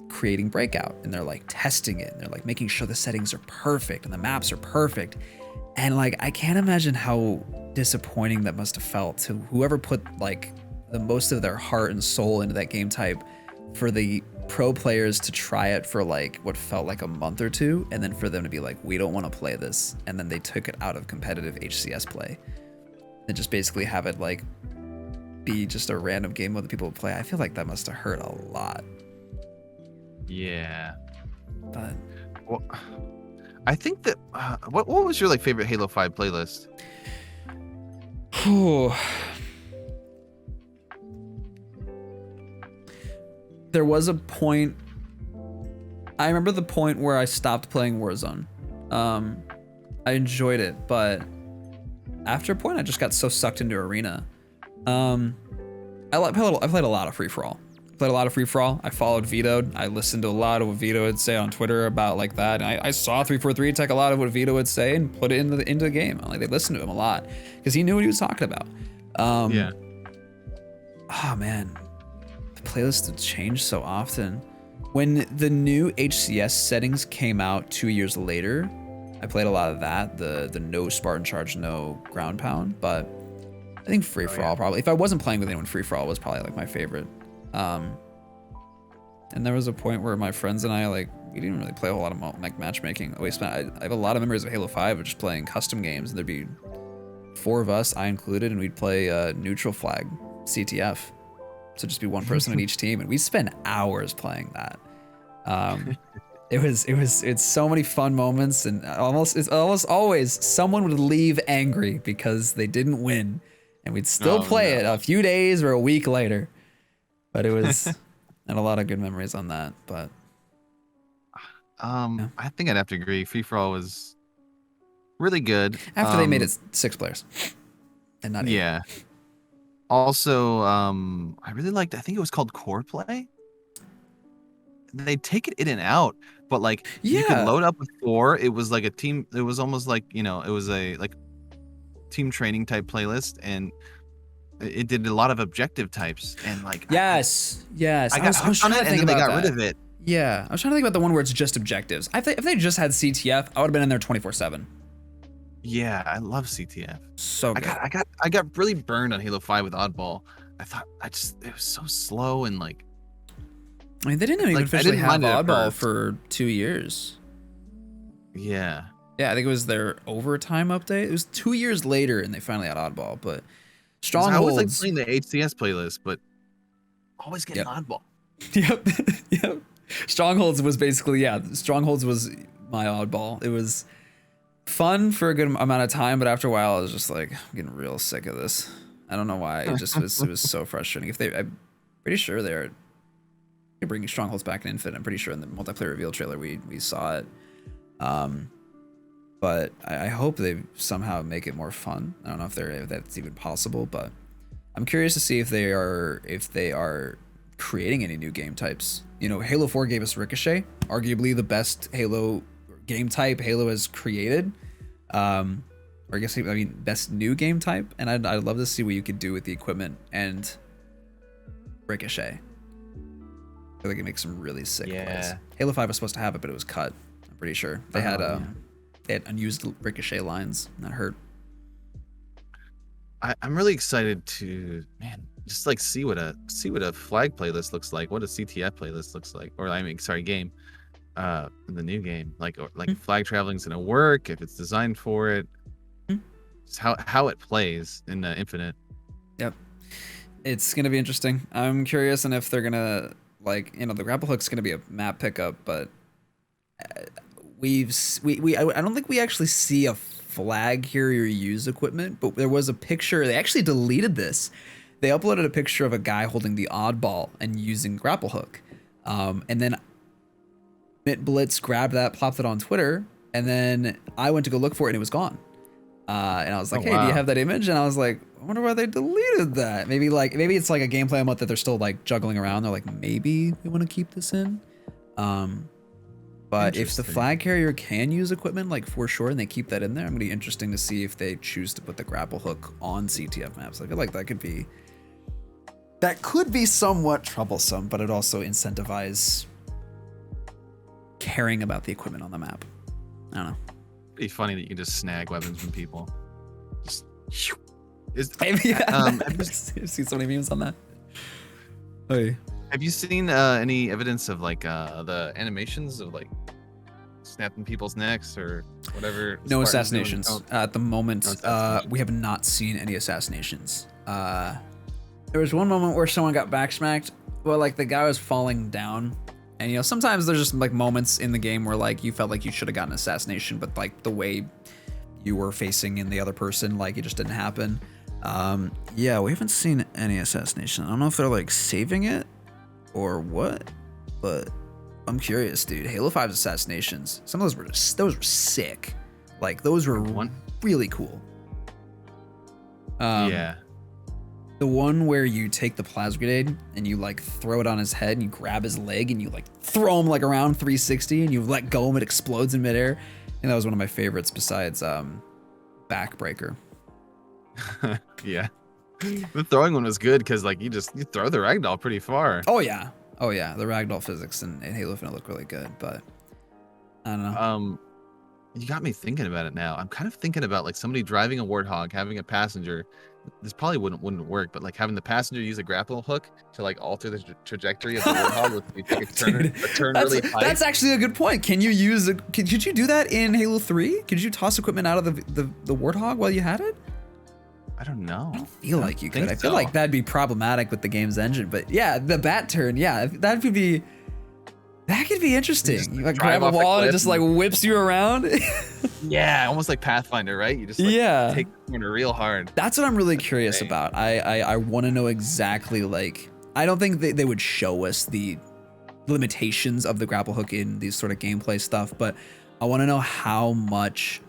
creating Breakout and they're like testing it and they're like making sure the settings are perfect and the maps are perfect. And like, I can't imagine how disappointing that must have felt to whoever put like the most of their heart and soul into that game type, for the pro players to try it for like what felt like a month or two, and then for them to be like, we don't want to play this, and then they took it out of competitive HCS play and just basically have it like be just a random game mode that people would play. I feel like that must have hurt a lot. Yeah. But well, I think that what was your like favorite Halo 5 playlist? There was a point, I remember the point where I stopped playing Warzone. I enjoyed it, but after a point I just got so sucked into Arena. I played a lot of free-for-all. I followed Vito. I listened to a lot of what Vito would say on Twitter about like that. And I saw 343 take a lot of what Vito would say and put it into the game. Like they listened to him a lot because he knew what he was talking about. Yeah. Oh man, the playlist had changed so often. When the new HCS settings came out 2 years later, I played a lot of that. The no Spartan Charge, no ground pound, but I think free for all probably. If I wasn't playing with anyone, free for all was probably like my favorite. And there was a point where my friends and I, like, we didn't really play a whole lot of like matchmaking. I have a lot of memories of Halo 5 of just playing custom games. There'd be 4 of us, I included, and we'd play neutral flag CTF. So just be one person on each team, and we spent hours playing that. It's so many fun moments, and it's almost always someone would leave angry because they didn't win, and we'd still play it a few days or a week later. But it was, and a lot of good memories on that. But yeah. I think I'd have to agree. Free for all was really good. After they made it 6 players, and not 8. Yeah. Also, I really liked. I think it was called Core Play. They take it in and out, but like you could load up with 4. It was like a team. It was almost like, you know, it was a like team training type playlist, and it did a lot of objective types, and like yes. I was trying to think and then they got about rid of it. Yeah, I was trying to think about the one where it's just objectives. If they just had CTF, I would have been in there 24/7. Yeah, I love CTF. So good. I got really burned on Halo 5 with Oddball. I thought it was so slow, and like, I mean, they didn't even officially have Oddball for 2 years. Yeah. Yeah, I think it was their overtime update. It was 2 years later, and they finally had Oddball. But Strongholds. I was like playing the HCS playlist, but always getting Oddball. Yep. Strongholds was basically, Strongholds was my Oddball. It was fun for a good amount of time, but after a while, I was just like, I'm getting real sick of this. I don't know why. It was so frustrating. I'm pretty sure they're bringing Strongholds back in Infinite. I'm pretty sure in the multiplayer reveal trailer we saw it. But I hope they somehow make it more fun. I don't know if that's even possible, but I'm curious to see if they are creating any new game types. You know, Halo 4 gave us Ricochet, arguably the best Halo game type Halo has created. Or I guess, I mean, best new game type. And I'd love to see what you could do with the equipment and Ricochet. I feel like it makes some really sick plays. Halo 5 was supposed to have it, but it was cut. I'm pretty sure. They had unused Ricochet lines, and that hurt. I'm really excited to, man, just like see what a flag playlist looks like, what a CTF playlist looks like, or game, in the new game, like flag traveling's gonna work, if it's designed for it, just how it plays in Infinite. Yep, it's gonna be interesting. I'm curious, and if they're gonna like, you know, the grapple hook's gonna be a map pickup, but I don't think we actually see a flag carrier use equipment, but there was a picture. They actually deleted this. They uploaded a picture of a guy holding the oddball and using grapple hook, and then Mitt Blitz grabbed that, plopped it on Twitter, and then I went to go look for it and it was gone. And I was like, Oh, hey, do you wow. have that image? And I was like, I wonder why they deleted that. Maybe it's like a gameplay mode that they're still like juggling around. They're like, maybe we want to keep this in. But if the Interesting. flag carrier can use equipment, like for sure, and they keep that in there, I'm gonna be interesting to see if they choose to put the grapple hook on CTF maps. I feel like that could be somewhat troublesome, but it also incentivize caring about the equipment on the map. I don't know. Pretty funny that you can just snag weapons from people. Just Maybe have I've seen so many memes on that. Hey. Have you seen any evidence of like the animations of like snapping people's necks or whatever? No Spartans doing? assassinations. Oh, At the moment, no assassinations. we have not seen any assassinations. There was one moment where someone got backsmacked. Well, like the guy was falling down. And, you know, sometimes there's just like moments in the game where like you felt like you should have gotten assassination, but like the way you were facing in the other person, like it just didn't happen. Yeah, we haven't seen any assassination. I don't know if they're like saving it or what, but I'm curious, dude. Halo 5's assassinations, some of those were sick. Like those were One? really cool. Yeah. The one where you take the plasma grenade and you like throw it on his head and you grab his leg and you like throw him like around 360 and you let go and it explodes in midair. And that was one of my favorites besides Backbreaker. Yeah. The throwing one was good because like you throw the ragdoll pretty far. Oh yeah. The ragdoll physics in Halo Infinite look really good, but I don't know. You got me thinking about it now. I'm kind of thinking about like somebody driving a warthog, having a passenger. This probably wouldn't work, but like having the passenger use a grapple hook to like alter the trajectory of the warthog if you take a turn really tight. That's actually a good point. Could you do that in Halo 3? Could you toss equipment out of the warthog while you had it? I don't know. I don't feel like you could. I feel so. like that'd be problematic with the game's engine, but yeah, the bat turn, yeah, that could be interesting. You like grab a off the wall and it cliff just like whips you around. Yeah, almost like Pathfinder, right? You just Yeah. take the corner real hard. That's what I'm really curious about. I want to know exactly, like, I don't think they would show us the limitations of the grapple hook in these sort of gameplay stuff, but I want to know how much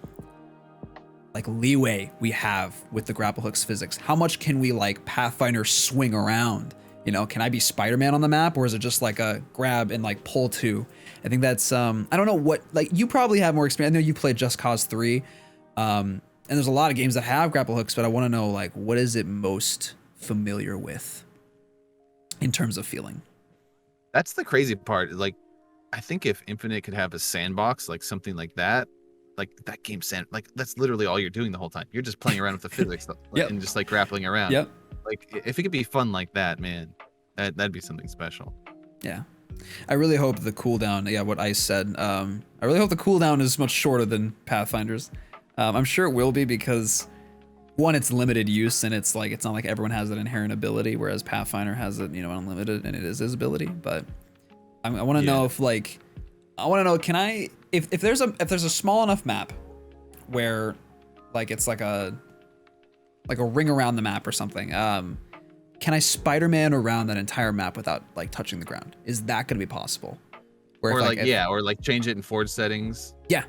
like leeway we have with the grapple hook's physics. How much can we like Pathfinder swing around? You know, can I be Spider-Man on the map, or is it just like a grab and like pull to? I think that's I don't know what, like, you probably have more experience. I know you played Just Cause 3, and there's a lot of games that have grapple hooks, but I want to know, like, what is it most familiar with in terms of feeling? That's the crazy part. Like, I think if Infinite could have a sandbox, like something like that game like that's literally all you're doing the whole time. You're just playing around with the physics Yep. and just like grappling around. Yep. Like if it could be fun like that, man, that'd be something special. Yeah. I really hope the cooldown, yeah, what Ice said, I really hope the cooldown is much shorter than Pathfinder's. I'm sure it will be because, one, it's limited use and it's not like everyone has that inherent ability, whereas Pathfinder has it, you know, unlimited, and it is his ability. But I want to know if if there's a small enough map where like it's like a ring around the map or something, can I Spider-Man around that entire map without like touching the ground? Is that going to be possible? Where Or if, or like change it in Forge settings. Yeah,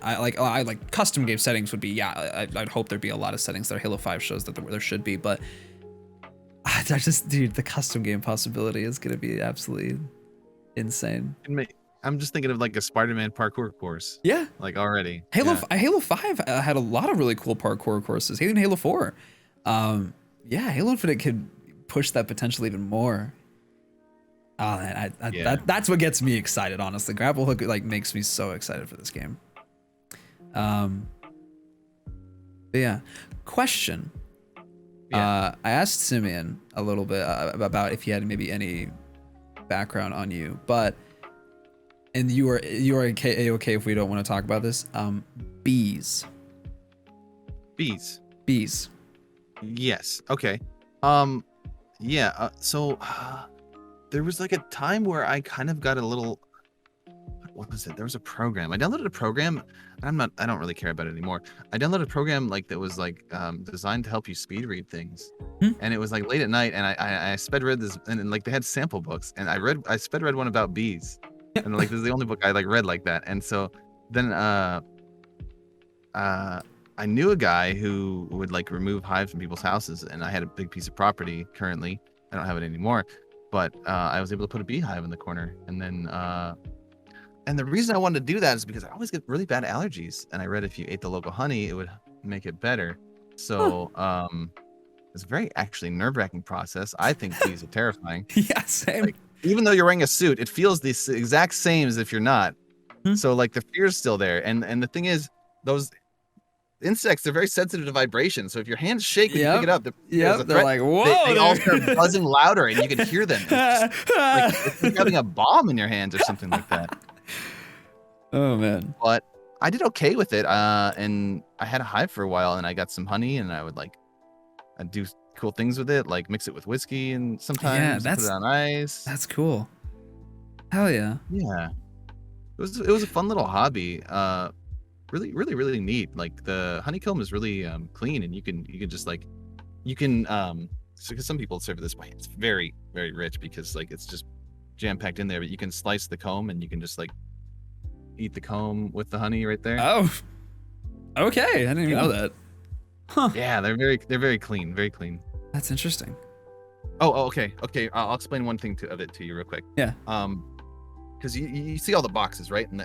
I like custom game settings would be, yeah, I'd hope there'd be a lot of settings that Halo 5 shows that there should be, but I just, dude, the custom game possibility is going to be absolutely insane. I'm just thinking of like a Spider-Man parkour course. Yeah. Like already. Halo 5 had a lot of really cool parkour courses. Even Halo 4. Yeah, Halo Infinite could push that potential even more. Oh, man, that's what gets me excited, honestly. Grapple hook like makes me so excited for this game. But yeah. Question. Yeah. I asked Simeon a little bit about if he had maybe any background on you, but you are okay if we don't want to talk about this. Bees. Yes. Okay. Yeah. So there was like a time where I kind of got a little, what was it? There was a program. I downloaded a program. I don't really care about it anymore. I downloaded a program like that was like designed to help you speed read things. Hmm. And it was like late at night, and I sped read this, and like they had sample books, and I sped read one about bees, and like this is the only book I like read like that. And so then I knew a guy who would like remove hives from people's houses, and I had a big piece of property currently. I don't have it anymore, but I was able to put a beehive in the corner, and then and the reason I wanted to do that is because I always get really bad allergies, and I read if you ate the local honey, it would make it better. So it's a very actually nerve-wracking process. I think bees are terrifying. Yeah, same. Like, even though you're wearing a suit, it feels the exact same as if you're not. So like the fear's still there, and the thing is, those insects, they're very sensitive to vibration. So if your hands shake when you pick it up, They're like, whoa. They all start buzzing louder, and you can hear them. It's like having a bomb in your hands or something like that. Oh man. But I did okay with it, and I had a hive for a while, and I got some honey, and I'd do cool things with it, like mix it with whiskey, and sometimes put it on ice. That's cool. Hell yeah. Yeah, it was a fun little hobby. Really, really, really neat. Like the honeycomb is really clean, and you can just like so because some people serve it this way, it's very, very rich because like it's just jam packed in there. But you can slice the comb, and you can just like eat the comb with the honey right there. Oh, okay. I didn't even know that. Huh. Yeah, they're very clean, very clean. That's interesting. Oh, okay. I'll explain one thing of it to you real quick. Yeah. Because you see all the boxes, right? And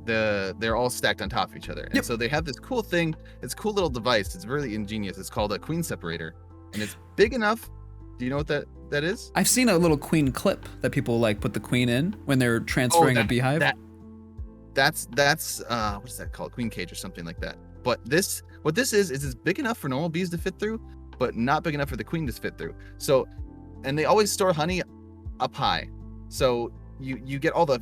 they're all stacked on top of each other. And so they have this cool thing. It's a cool little device. It's really ingenious. It's called a queen separator, and it's big enough. Do you know what that is? I've seen a little queen clip that people like put the queen in when they're transferring a beehive. That's what is that called? Queen cage or something like that. But what this is it's big enough for normal bees to fit through, but not big enough for the queen to fit through. So, and they always store honey up high. So you get all the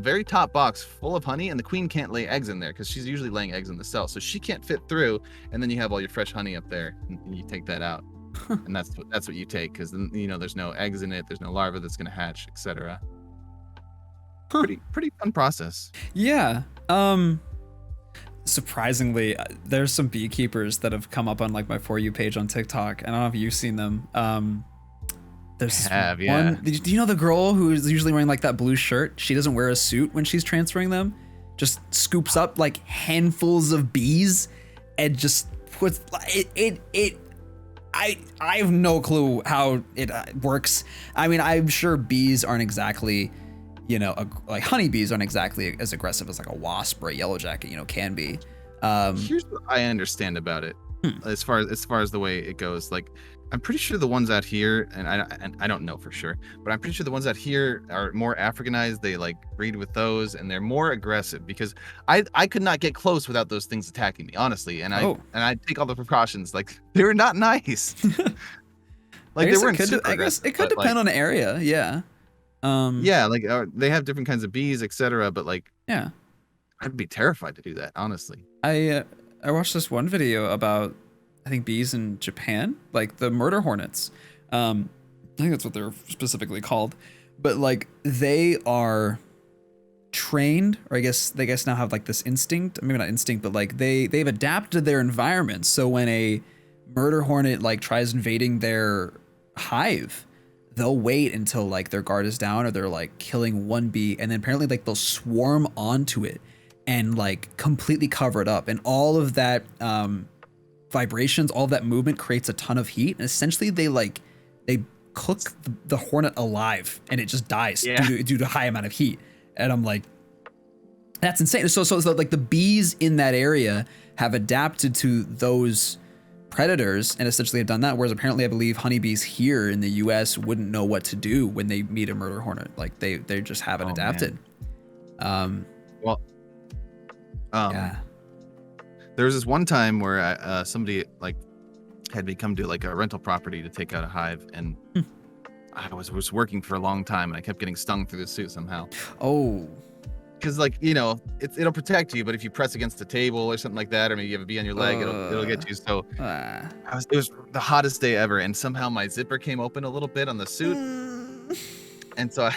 very top box full of honey, and the queen can't lay eggs in there because she's usually laying eggs in the cell, so she can't fit through. And then you have all your fresh honey up there, and you take that out, and that's what you take, because then there's no eggs in it, there's no larva that's gonna hatch, etc. Pretty fun process. Yeah. Surprisingly, there's some beekeepers that have come up on like my For You page on TikTok. I don't know if you've seen them. There's one. Do you know the girl who's usually wearing like that blue shirt? She doesn't wear a suit when she's transferring them. Just scoops up like handfuls of bees and just puts it. I have no clue how it works. I mean, I'm sure bees aren't exactly, like honeybees aren't exactly as aggressive as like a wasp or a yellow jacket, can be. Here's what I understand about it. As far as the way it goes, like I'm pretty sure the ones out here, and I don't know for sure, but I'm pretty sure the ones out here are more Africanized. They like breed with those, and they're more aggressive, because I could not get close without those things attacking me, honestly. And I take all the precautions. Like they were not nice. Like they weren't super aggressive. It could depend on the area. Yeah. Yeah, like they have different kinds of bees, etc. But like, yeah, I'd be terrified to do that, honestly. I watched this one video about, I think, bees in Japan, like the murder hornets. I think that's what they're specifically called. But like they are trained, or I guess they now have like this instinct, maybe not instinct, but like they've adapted their environment. So when a murder hornet like tries invading their hive, they'll wait until like their guard is down, or they're like killing one bee, and then apparently like they'll swarm onto it and like completely cover it up, and all of that vibrations, all of that movement creates a ton of heat, and essentially they cook the hornet alive, and it just dies due to high amount of heat. And I'm like, that's insane. So like the bees in that area have adapted to those predators and essentially have done that, whereas apparently I believe honeybees here in the US wouldn't know what to do when they meet a murder hornet. Like they just haven't adapted. Yeah. There was this one time where somebody like had me come to like a rental property to take out a hive, and I was working for a long time, and I kept getting stung through the suit somehow. Oh. Because like it'll protect you, but if you press against a table or something like that, or maybe you have a bee on your leg, it'll get you. So it was the hottest day ever, and somehow my zipper came open a little bit on the suit, And so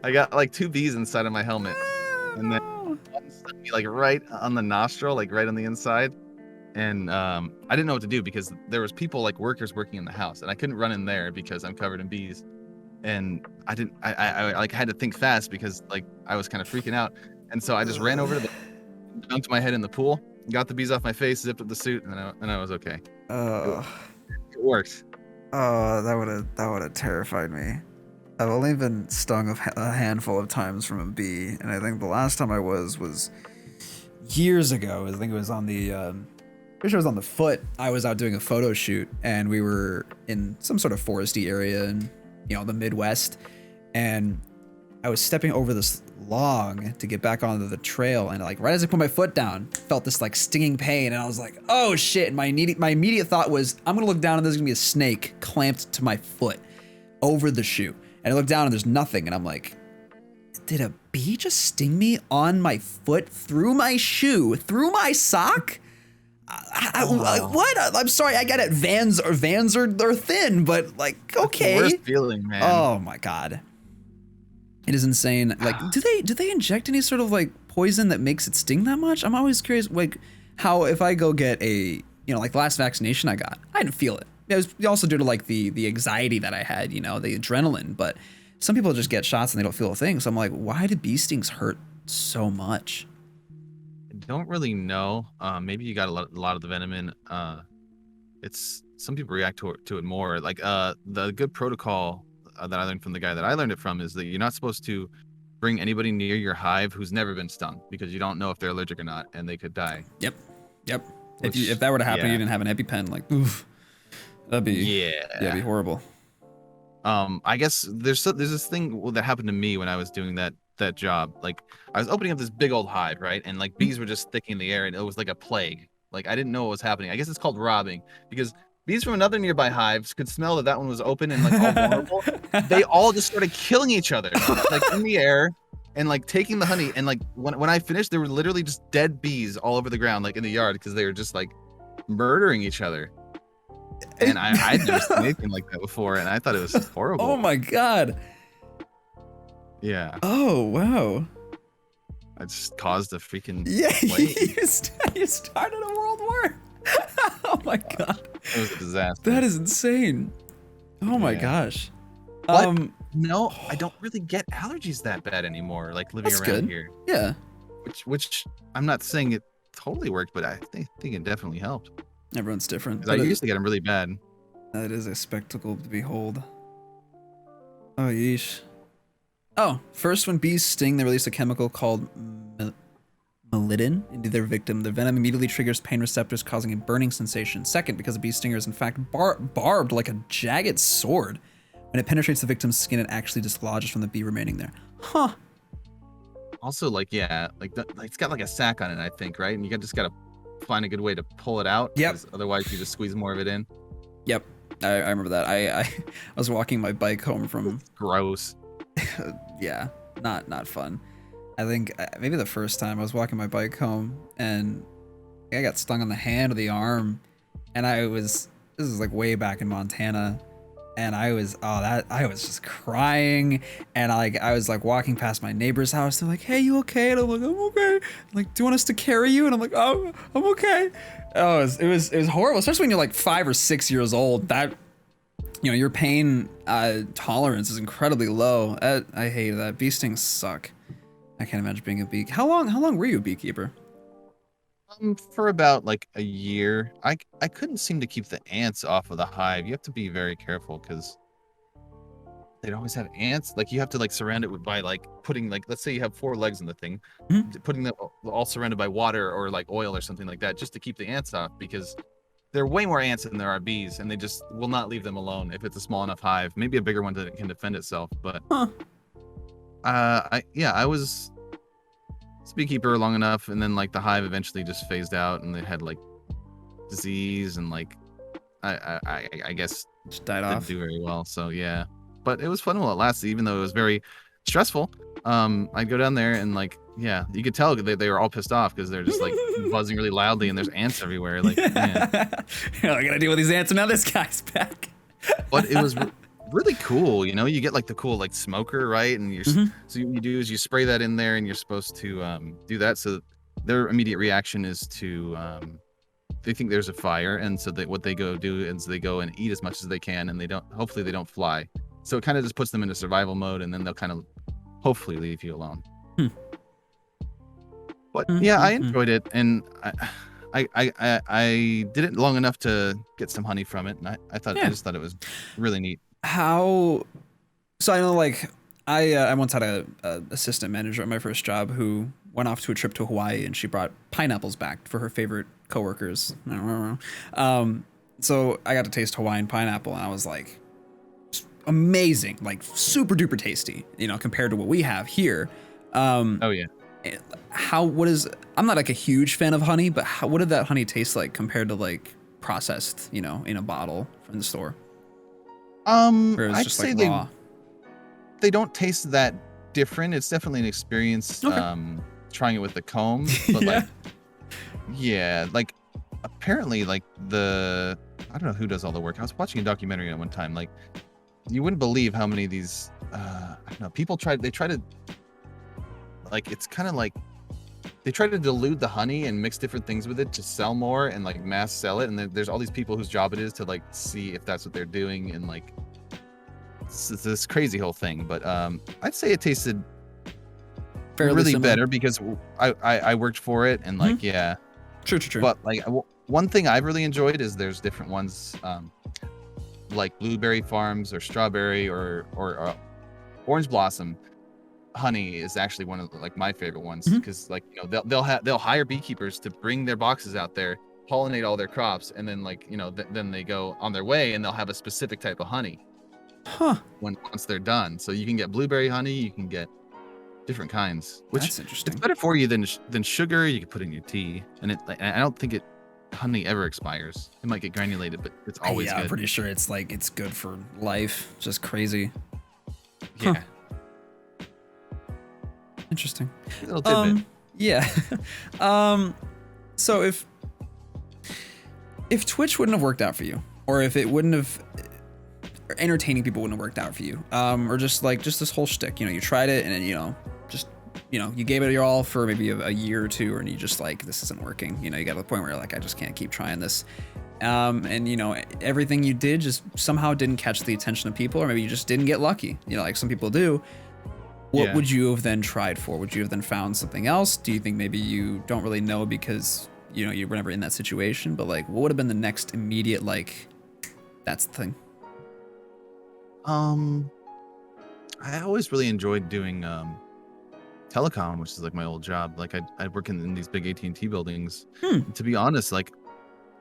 I got like 2 bees inside of my helmet, and then No. one stung me like right on the nostril, like right on the inside. And I didn't know what to do because there was people like workers working in the house, and I couldn't run in there because I'm covered in bees. And I didn't, I like had to think fast because like I was kind of freaking out. And so I just ran over to the, dunked my head in the pool, got the bees off my face, zipped up the suit, and I was okay. Uh, It worked. oh, that would have terrified me. I've only been stung a handful of times from a bee, and I think the last time I was years ago. I think it was on the pretty sure it was on the foot. I was out doing a photo shoot, and we were in some sort of foresty area in, you know, the Midwest, and I was stepping over this log to get back onto the trail, and like right as I put my foot down, felt this like stinging pain, and I was like, oh shit. And my immediate thought was, I'm gonna look down and there's gonna be a snake clamped to my foot over the shoe. And I look down and there's nothing, and I'm like, did a bee just sting me on my foot, through my shoe, through my sock? What? I'm sorry, I get it. Vans are thin, but like, okay. That's the worst feeling, man. Oh my god. It is insane. Like, do they inject any sort of like poison that makes it sting that much? I'm always curious, like, how if I go get a, you know, like the last vaccination I got, I didn't feel it. It was also due to like the anxiety that I had, you know, the adrenaline. But some people just get shots and they don't feel a thing. So I'm like, why do bee stings hurt so much? I don't really know. Maybe you got a lot of the venom in. It's some people react to it more. Like the good protocol that I learned from the guy that I learned it from is that you're not supposed to bring anybody near your hive who's never been stung, because you don't know if they're allergic or not, and they could die. Yep. Which, If that were to happen, yeah. you didn't have an EpiPen, like, oof, that'd be be horrible. I guess there's this thing that happened to me when I was doing that job. Like, I was opening up this big old hive, right? And like bees were just sticking in the air, and it was like a plague. Like, I didn't know what was happening. I guess it's called robbing, because bees from another nearby hive could smell that one was open and like all vulnerable. They all just started killing each other, like in the air, and like taking the honey. And like when I finished, there were literally just dead bees all over the ground, like in the yard, because they were just like murdering each other. And I'd never seen anything like that before, and I thought it was horrible. Oh my god. Yeah. Oh wow. I just caused a freaking plague. you started a world war. Oh my god. It was a disaster. That is insane. Oh my gosh. But no, I don't really get allergies that bad anymore. Like living around here. Yeah. Which I'm not saying it totally worked, but I think it definitely helped. Everyone's different. I used to get them really bad. That is a spectacle to behold. Oh, yeesh. Oh, first, when bees sting, they release a chemical called melidin into their victim. The venom immediately triggers pain receptors, causing a burning sensation. Second, because a bee stinger is in fact barbed like a jagged sword. When it penetrates the victim's skin, it actually dislodges from the bee remaining there. Huh. Also, like, yeah, like it's got like a sack on it, I think, right? And you just gotta find a good way to pull it out. Yep. Otherwise, you just squeeze more of it in. Yep. I remember that. I was walking my bike home from. Gross. Yeah, not fun. I think maybe the first time I was walking my bike home, and I got stung on the hand or the arm, and this is like way back in Montana, and I was just crying, and I was like walking past my neighbor's house. They're like, "Hey, you okay?" And I'm like, "I'm okay." Like, "Do you want us to carry you?" And I'm like, "Oh, I'm okay." Oh, it was horrible, especially when you're like 5 or 6 years old. That, you know, your pain tolerance is incredibly low. I hate that. Bee stings suck. I can't imagine being a bee. How long were you a beekeeper? For about like a year. I couldn't seem to keep the ants off of the hive. You have to be very careful because they'd always have ants. Like, you have to like surround it by like putting, like, let's say you have 4 legs in the thing, putting them all surrounded by water or like oil or something like that, just to keep the ants off, because there are way more ants than there are bees, and they just will not leave them alone if it's a small enough hive. Maybe a bigger one that can defend itself, but I was a beekeeper long enough, and then like the hive eventually just phased out, and they had like disease, and like I guess just died didn't off. do very well. So yeah, but it was fun while it lasted, even though it was very stressful. I'd go down there, and like, yeah, you could tell they were all pissed off because they're just like buzzing really loudly, and there's ants everywhere. Like, man. I gotta deal with these ants, and now this guy's back. But it was really cool. You know, you get like the cool like smoker, right? And so what you do is you spray that in there, and you're supposed to do that. So their immediate reaction is to they think there's a fire, and so what they go do is they go and eat as much as they can, and hopefully they don't fly. So it kind of just puts them into survival mode, and then they'll kind of hopefully leave you alone. But yeah, I enjoyed it, and I did it long enough to get some honey from it, and I just thought it was really neat. So I know, like, I once had a assistant manager at my first job who went off to a trip to Hawaii, and she brought pineapples back for her favorite coworkers. So I got to taste Hawaiian pineapple, and I was like, amazing, like super duper tasty, you know, compared to what we have here. Oh yeah. I'm not like a huge fan of honey, but what did that honey taste like compared to like processed, you know, in a bottle from the store? Or I'd just say like raw? they don't taste that different. It's definitely an experience. Okay. Trying it with the comb, but like apparently like I don't know who does all the work. I was watching a documentary at one time. Like, you wouldn't believe how many of these I don't know, people try to, like, it's kind of like they try to dilute the honey and mix different things with it to sell more and like mass sell it, and then there's all these people whose job it is to like see if that's what they're doing, and like it's this crazy whole thing. But I'd say it tasted Fairly really similar. better because I worked for it, and like True. but like one thing I've really enjoyed is there's different ones, like blueberry farms or strawberry or orange blossom honey is actually one of like my favorite ones, because like, you know, they'll hire beekeepers to bring their boxes out there, pollinate all their crops, and then like, you know, then they go on their way, and they'll have a specific type of honey once they're done. So you can get blueberry honey, you can get different kinds, which That's interesting. it's better for you than sugar. You can put in your tea, and I don't think honey ever expires. It might get granulated, but it's always good. I'm pretty sure it's good for life. Just crazy. Yeah. Interesting. A little tidbit. Yeah. So if Twitch wouldn't have worked out for you, or if it wouldn't have, or entertaining people wouldn't have worked out for you, or just this whole shtick, you know, you tried it, and then, you know, you gave it your all for maybe a year or two, and you just like, this isn't working. You know, you got to the point where you're like, I just can't keep trying this. And you know, everything you did just somehow didn't catch the attention of people, or maybe you just didn't get lucky, you know, like some people do. What would you have then tried for? Would you have then found something else? Do you think maybe you don't really know because, you know, you were never in that situation, but like, what would have been the next immediate, like, that's the thing? I always really enjoyed doing telecom, which is like my old job. Like I'd work in these big AT&T buildings. To be honest, like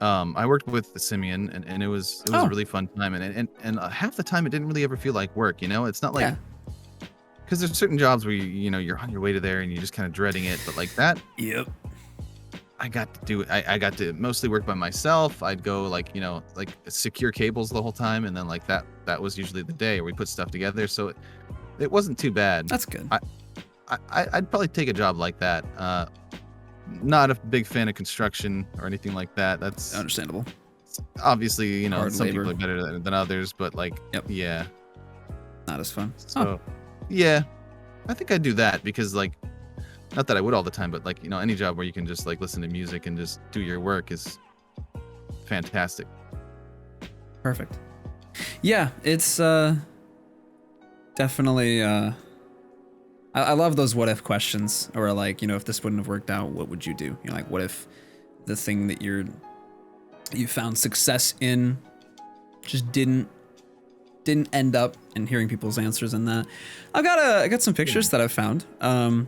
I worked with Simeon, and it was a really fun time, and half the time it didn't really ever feel like work, you know? It's not like, because there's certain jobs where you know, you're on your way to there and you're just kind of dreading it, but like that, I got to do it. I got to mostly work by myself. I'd go like, you know, like secure cables the whole time, and then like that was usually the day where we put stuff together, so it wasn't too bad. That's good. I'd probably take a job like that. Not a big fan of construction or anything like that. That's understandable. Obviously, you know, Hard some labor. people are better than others, but like, yeah. Not as fun. So, yeah, I think I'd do that, because like, not that I would all the time, but like, you know, any job where you can just like listen to music and just do your work is fantastic. Perfect. Yeah, it's definitely I love those what if questions, or like, you know, if this wouldn't have worked out, what would you do? You know, like, what if the thing that you found success in just didn't end up, and hearing people's answers in that. I got some pictures that I've found, and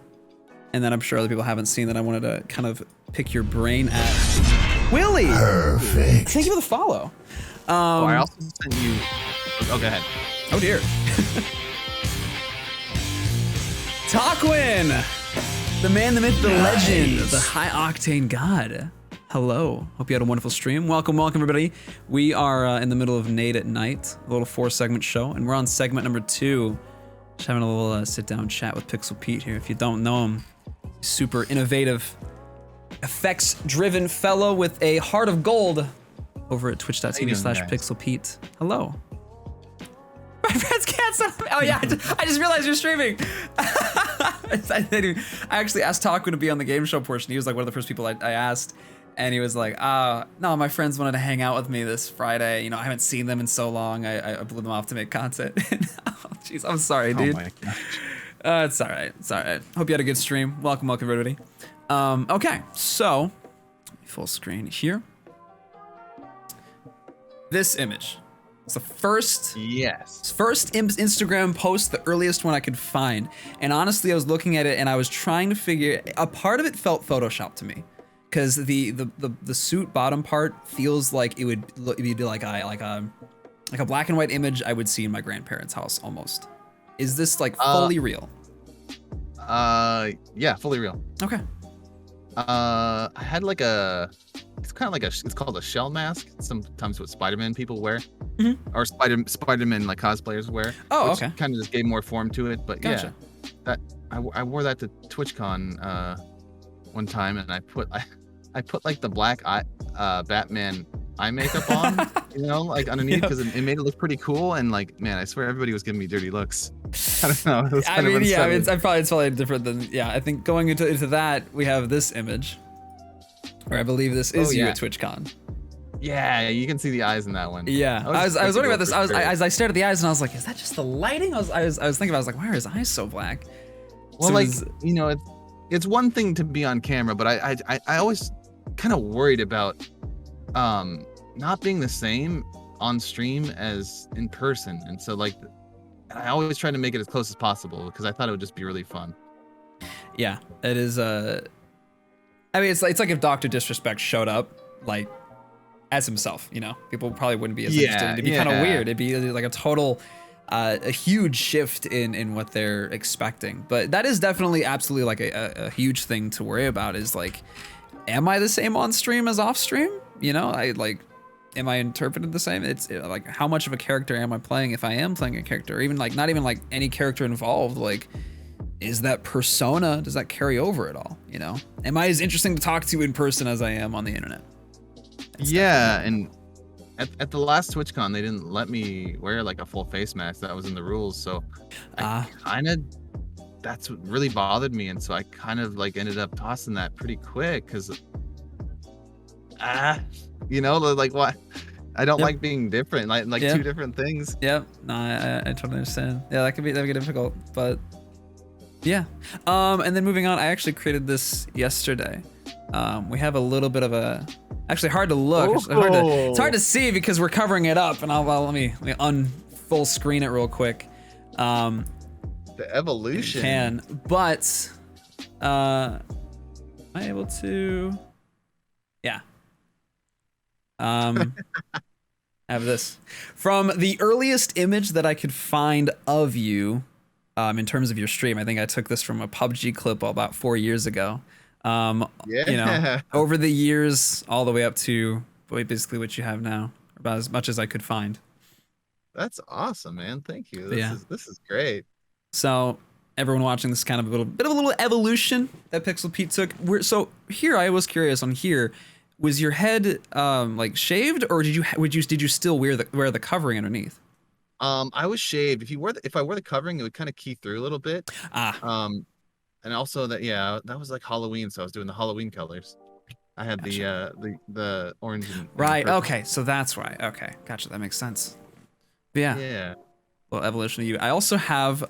that I'm sure other people haven't seen, that I wanted to kind of pick your brain at. Willie! Perfect. Thank you for the follow. I also sent you. Oh, go ahead. Oh dear. Taquin! The man, the myth, the legend, the high octane god. Hello. Hope you had a wonderful stream. Welcome, everybody. We are in the middle of Nade at Night, a little 4-segment show, and we're on segment number 2. Just having a little sit-down chat with PixelPeet here. If you don't know him, super innovative, effects-driven fellow with a heart of gold over at twitch.tv/PixelPeet. Hello. friends can't stop me. Oh yeah, I just realized you're streaming. I actually asked Taku to be on the game show portion. He was like one of the first people I asked. And he was like, no, my friends wanted to hang out with me this Friday. You know, I haven't seen them in so long. I blew them off to make content. Oh, jeez, I'm sorry, dude. Oh my gosh. It's all right. It's all right. Hope you had a good stream. Welcome, everybody. Okay, so full screen here. This image. It's the first Instagram post, the earliest one I could find. And honestly, I was looking at it and I was trying to figure. A part of it felt Photoshop to me. Because the suit bottom part feels like it would be like a black and white image I would see in my grandparents' house almost. Is this like fully real? Yeah, fully real. Okay. I had like it's kind of like it's called a shell mask. Sometimes what Spider-Man people wear, or Spider-Man like cosplayers wear. Oh, which okay. Kind of just gave more form to it, but Gotcha. yeah, that I wore that to TwitchCon one time, and I put like the black Batman eye makeup on, you know, like underneath, because it made it look pretty cool. And like, man, I swear everybody was giving me dirty looks. I don't know. It was kind of unsettling. It's probably different than, I think going into that, we have this image, or I believe this is you at TwitchCon. Yeah, you can see the eyes in that one. Yeah, I was wondering about this. As I stared at the eyes, and I was like, is that just the lighting? I was thinking about, I was like, why are his eyes so black? Well, so you know, it's one thing to be on camera, but I always kind of worried about not being the same on stream as in person, and so like I always try to make it as close as possible because I thought it would just be really fun. Yeah, it is. I mean, it's like if Dr. Disrespect showed up like as himself, you know, people probably wouldn't be as interested. It'd be kind of weird. It'd be like a total a huge shift in what they're expecting. But that is definitely absolutely like a huge thing to worry about, is like, am I the same on stream as off stream? You know, am I interpreted the same? It's like, how much of a character am I playing if I am playing a character? Or even like, not even like any character involved, like, is that persona, does that carry over at all? You know, am I as interesting to talk to in person as I am on the internet? And at the last TwitchCon, they didn't let me wear like a full face mask. That was in the rules. So that's what really bothered me. And so I kind of like ended up tossing that pretty quick because, you know, like what? I don't like being different, like two different things. Yep. No, I totally understand. Yeah, that could be difficult, but yeah. And then moving on, I actually created this yesterday. We have a little bit of a, actually hard to look. It's hard to see because we're covering it up, and let me full screen it real quick. The evolution. Can, but am I able to? Yeah. I have this from the earliest image that I could find of you, in terms of your stream. I think I took this from a PUBG clip about 4 years ago. You know, over the years, all the way up to basically what you have now, about as much as I could find. That's awesome, man. Thank you. This is great. So everyone watching, this is kind of a little evolution that PixelPeet took. So here, I was curious on here, was your head like shaved, or did you still wear the covering underneath? I was shaved. If I wore the covering, it would kind of key through a little bit. And also that was like Halloween, so I was doing the Halloween colors. I had the orange and right. purple. Okay, so that's why. Okay, gotcha. That makes sense. But yeah. Well, evolution of you. I also have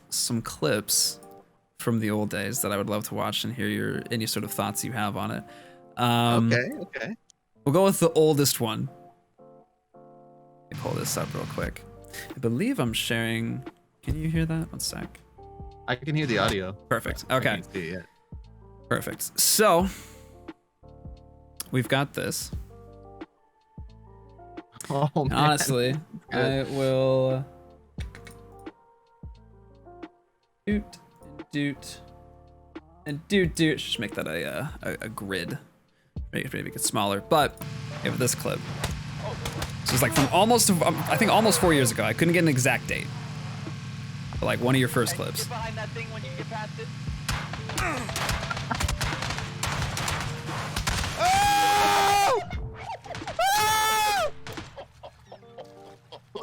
some clips from the old days that I would love to watch and hear any sort of thoughts you have on it. Okay. We'll go with the oldest one. Let me pull this up real quick. I believe I'm sharing. Can you hear that? One sec. I can hear the audio. Perfect. Okay. I can't see it. Perfect. So we've got this. Oh, man. Honestly, I will doot. Just make that a grid. Maybe make it smaller. But we have this clip. So it's like from I think almost 4 years ago. I couldn't get an exact date. But like one of your first clips. Get behind that thing when you get past it.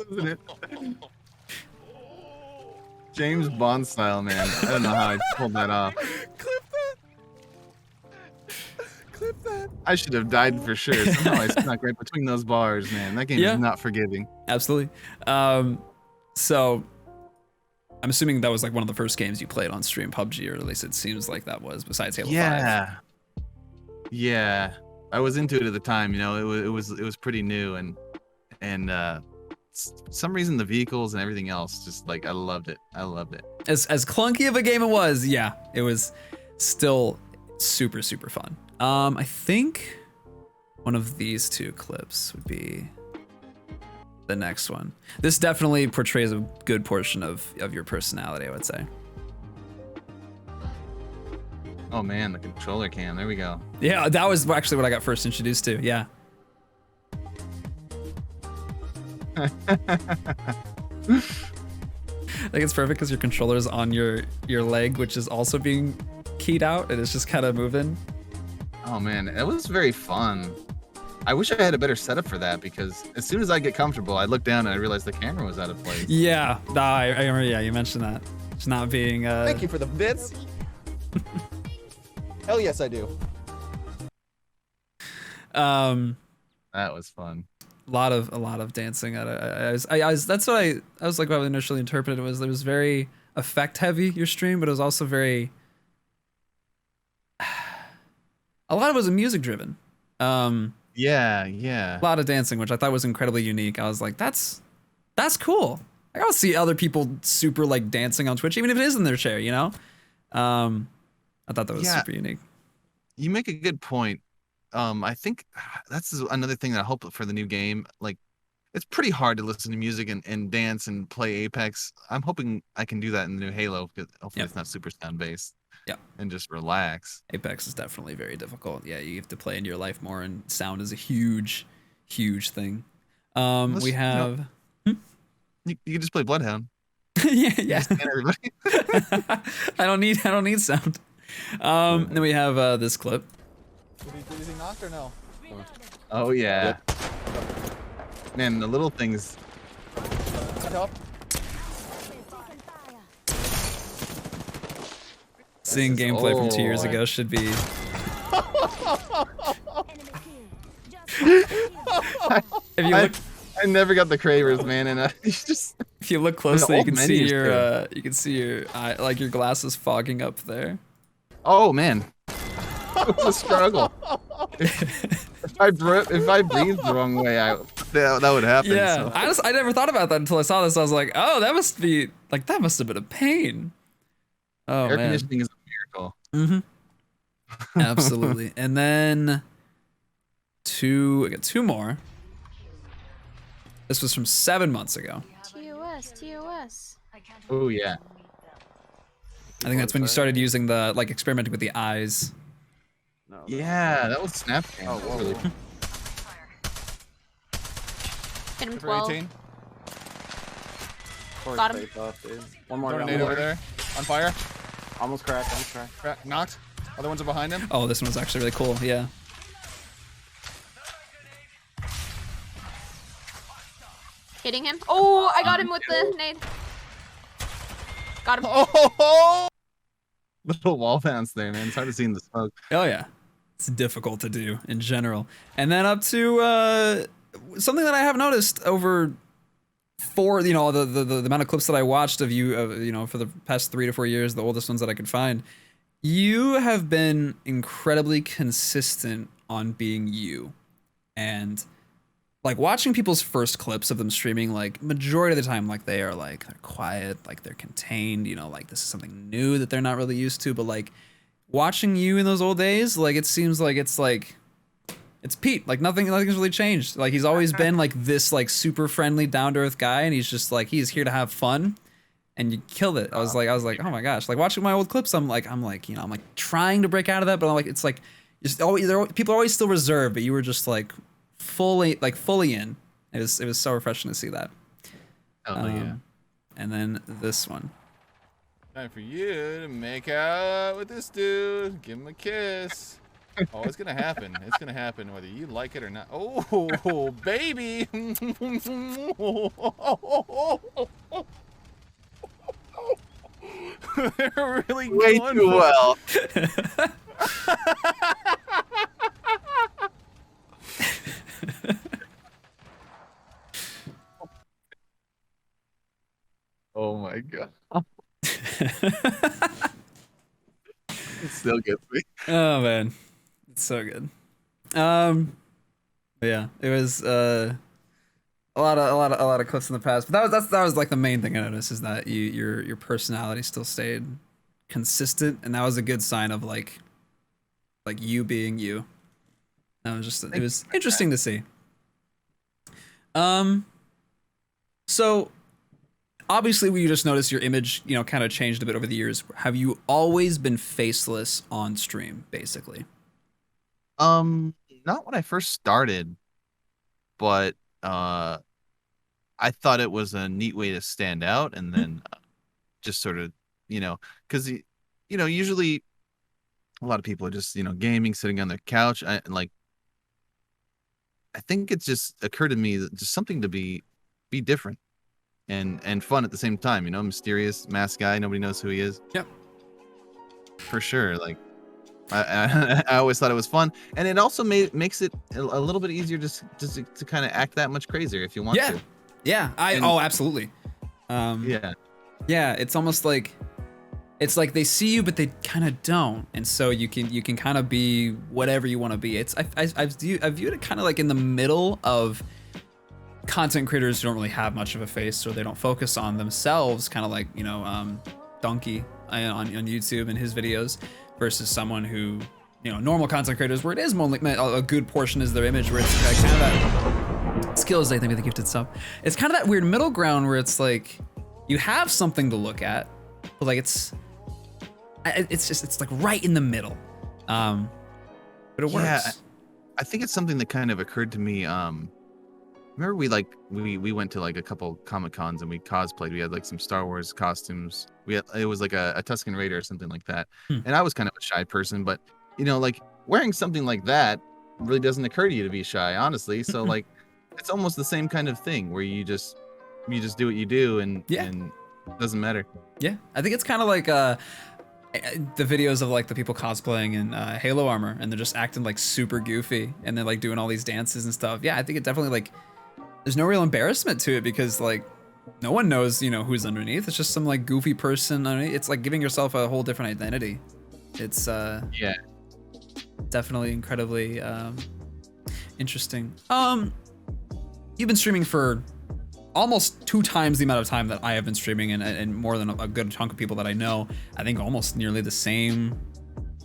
Losing it. James Bond style, man. I don't know how I pulled that off. Clip that. Clip that. I should have died for sure. Somehow I snuck right between those bars, man. That game Yeah. is not forgiving. Absolutely. So I'm assuming that was like one of the first games you played on stream, PUBG, or at least it seems like that was, besides Halo 5. Yeah. Yeah. I was into it at the time, you know. It was pretty new, and some reason the vehicles and everything else, just like I loved it. I loved it. As clunky of a game it was, yeah, it was still super fun. I think one of these two clips would be the next one. This definitely portrays a good portion of your personality, I would say. Oh man, the controller cam. There we go. Yeah, that was actually what I got first introduced to. Yeah. I think it's perfect because your controller is on your leg, which is also being keyed out, and it's just kind of moving. Oh man, it was very fun. I wish I had a better setup for that, because as soon as I get comfortable, I look down and I realize the camera was out of place. Yeah, I remember. Yeah, you mentioned that. It's not being. Thank you for the bits. Hell yes, I do. That was fun. A lot of dancing. That's what I was like. What I initially interpreted it was very effect heavy, your stream, but it was also very. A lot of it was music driven. Yeah. A lot of dancing, which I thought was incredibly unique. I was like, that's cool. I gotta see other people super like dancing on Twitch, even if it is in their chair, you know? I thought that was super unique. You make a good point. I think that's another thing that I hope for the new game. Like, it's pretty hard to listen to music and dance and play Apex. I'm hoping I can do that in the new Halo, because hopefully it's not super sound based. Yeah. And just relax. Apex is definitely very difficult. Yeah, you have to play into your life more, and sound is a huge thing. We have. You can just play Bloodhound. yeah. Just everybody. I don't need sound. Then we have this clip. Is he knocked or no? Oh yeah. Man, the little things. Help. Seeing gameplay from 2 years ago should be. If you look, I never got the cravers, man, and just. if you look closely, you old can see menus your eye, like your glasses fogging up there. Oh man, it was a struggle. If I breathed the wrong way, that would happen. Yeah, So. I never thought about that until I saw this. I was like, oh, that must have been a pain. Oh Air man. conditioning is a miracle. Mm-hmm. Absolutely. And then I got two more. This was from 7 months ago. TOS. Oh yeah. I think that's when you started using the experimenting with the eyes. No, Yeah, that was Snapchat. Oh, whoa, Really. whoa. Hit him For 12. 18. Got him. Off, dude. One more. Tornado over there. On fire. Almost cracked. Crack. Knocked. Other ones are behind him. Oh, this one was actually really cool. Yeah. Hitting him. Oh, I got him with the nade. Got him. Oh! Little wall bounce there, man. It's hard to see in the smoke. Oh yeah. It's difficult to do in general. And then up to something that I have noticed over the amount of clips that I watched of you, for the past 3 to 4 years, the oldest ones that I could find, you have been incredibly consistent on being you. And like watching people's first clips of them streaming, like majority of the time, like they're quiet, like they're contained, like this is something new that they're not really used to. But like watching you in those old days, like it seems like it's Pete. Like nothing's really changed. Like he's always been like this like super friendly, down to earth guy, and he's just like he's here to have fun. And you killed it. I was like, oh my gosh! Like watching my old clips, I'm like trying to break out of that, but I'm like, it's like, people are always still reserved, but you were just like fully in. It was so refreshing to see that. Oh yeah. And then this one. Time for you to make out with this dude. Give him a kiss. Oh, it's gonna happen. It's gonna happen whether you like it or not. Oh, baby. They're really Way going too for well. Oh my god. It still gets me. Oh man, it's so good. Yeah, it was a lot of clips in the past, but that was like the main thing I noticed is that your personality still stayed consistent, and that was a good sign of like you being you. That was just it was interesting to see. So obviously we just noticed your image, you know, kind of changed a bit over the years. Have you always been faceless on stream, basically? Not when I first started, but I thought it was a neat way to stand out, and then just sort of, because usually a lot of people are just gaming, sitting on their couch. I think it just occurred to me that just something to be different and fun at the same time. Mysterious masked guy, nobody knows who he is. Yep. For sure. Like I always thought it was fun, and it also makes it a little bit easier just to kind of act that much crazier if you want to. Yeah. Oh, absolutely. Yeah. Yeah, it's almost like they see you, but they kind of don't, and so you can kind of be whatever you want to be. I viewed it kind of like in the middle of content creators who don't really have much of a face, or they don't focus on themselves, kind of like Donkey on YouTube and his videos, versus someone who normal content creators where it is more like a good portion is their image, where it's kind of that skills. I think with the gifted sub, it's kind of that weird middle ground where it's like you have something to look at, but like it's like right in the middle, but it works. Yeah, I think it's something that kind of occurred to me. Remember we went to like a couple Comic Cons and we cosplayed. We had like some Star Wars costumes. It was like a Tusken Raider or something like that. And I was kind of a shy person, but like wearing something like that really doesn't occur to you to be shy, honestly. So like it's almost the same kind of thing where you just do what you do, and it doesn't matter. Yeah, I think it's kind of like the videos of like the people cosplaying in Halo armor, and they're just acting like super goofy, and they're like doing all these dances and stuff. Yeah, I think it definitely like there's no real embarrassment to it, because like no one knows who's underneath. It's just some like goofy person underneath. It's like giving yourself a whole different identity. It's definitely incredibly interesting. You've been streaming for almost 2 times the amount of time that I have been streaming, and more than a good chunk of people that I know. I think almost the same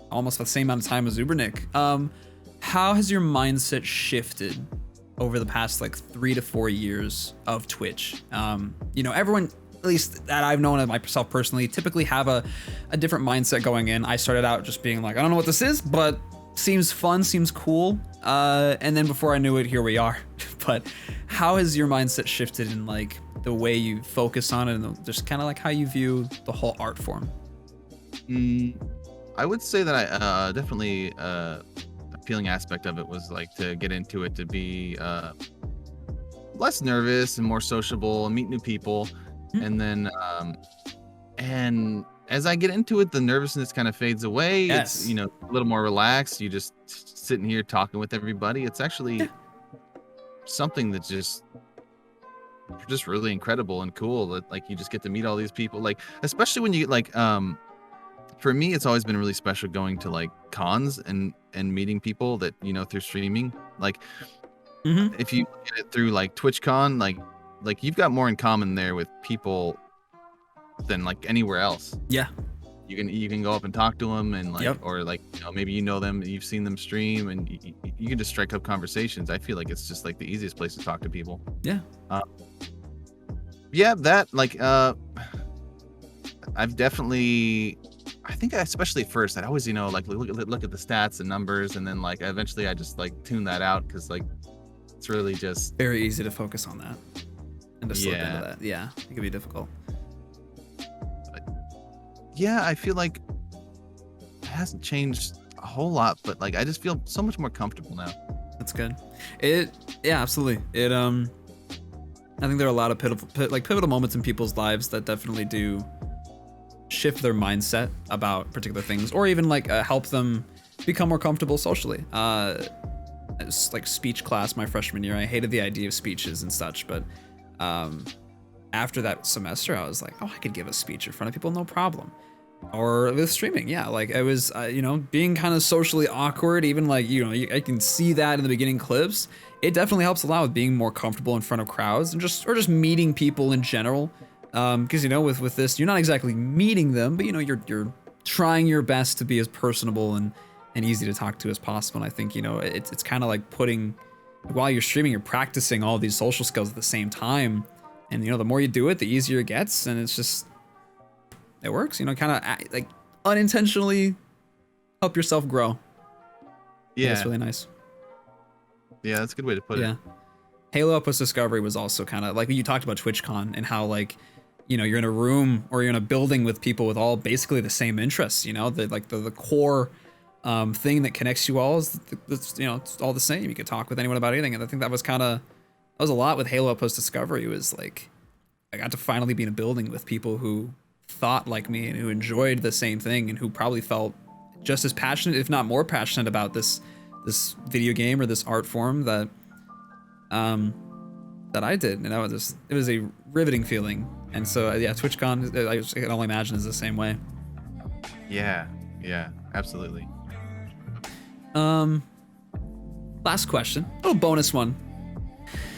amount of time as Ubernick. How has your mindset shifted over the past like 3 to 4 years of Twitch? Everyone, at least that I've known of myself personally, typically have a different mindset going in. I started out just being like, I don't know what this is, but seems fun, seems cool. And then before I knew it, here we are. But how has your mindset shifted in like the way you focus on it, and just kind of like how you view the whole art form? I would say that I definitely appealing aspect of it was like to get into it, to be less nervous and more sociable and meet new people. And then and as I get into it, the nervousness kind of fades away. Yes. It's a little more relaxed. You just sitting here talking with everybody. It's actually something that's just really incredible and cool, that like you just get to meet all these people, like especially when you get like for me, it's always been really special going to like cons and meeting people that through streaming. Like if you get it through like TwitchCon, like you've got more in common there with people than like anywhere else. Yeah, you can go up and talk to them, and like or like maybe them, you've seen them stream, and you can just strike up conversations. I feel like it's just like the easiest place to talk to people. That like I've definitely, I think especially at first I'd always like look at the stats and numbers, and then like eventually I just like tune that out, because like it's really just very easy to focus on that and to slip into that. Yeah, it can be difficult. Yeah, I feel like it hasn't changed a whole lot, but like I just feel so much more comfortable now. That's good. Yeah, absolutely. I think there are a lot of pivotal moments in people's lives that definitely do shift their mindset about particular things, or even like help them become more comfortable socially. It's like speech class my freshman year. I hated the idea of speeches and such, but after that semester, I was like, oh, I could give a speech in front of people, no problem. Or with streaming, yeah, like I was, you know, being kind of socially awkward, even like, you know, I can see that in the beginning clips. It definitely helps a lot with being more comfortable in front of crowds and just meeting people in general. Because, you know, with this, you're not exactly meeting them, but, you know, you're trying your best to be as personable and easy to talk to as possible. And I think, you know, it's kind of like while you're streaming, you're practicing all these social skills at the same time. And, you know, the more you do it, the easier it gets. And it's just, it works, you know, kind of like unintentionally help yourself grow. Yeah. It's really nice. Yeah, that's a good way to put it. Halo Outpost Discovery was also kind of like when you talked about TwitchCon and how, like, you know, you're in a room or you're in a building with people with all basically the same interests, you know, the core thing that connects you all is, you know, it's all the same. You could talk with anyone about anything. And I think that was a lot with Halo Outpost Discovery. It was like, I got to finally be in a building with people who thought like me and who enjoyed the same thing and who probably felt just as passionate, if not more passionate, about this video game or this art form that I did. And it was a riveting feeling. And so yeah, TwitchCon, I can only imagine, is the same way. Yeah, absolutely. Last question, a little bonus one.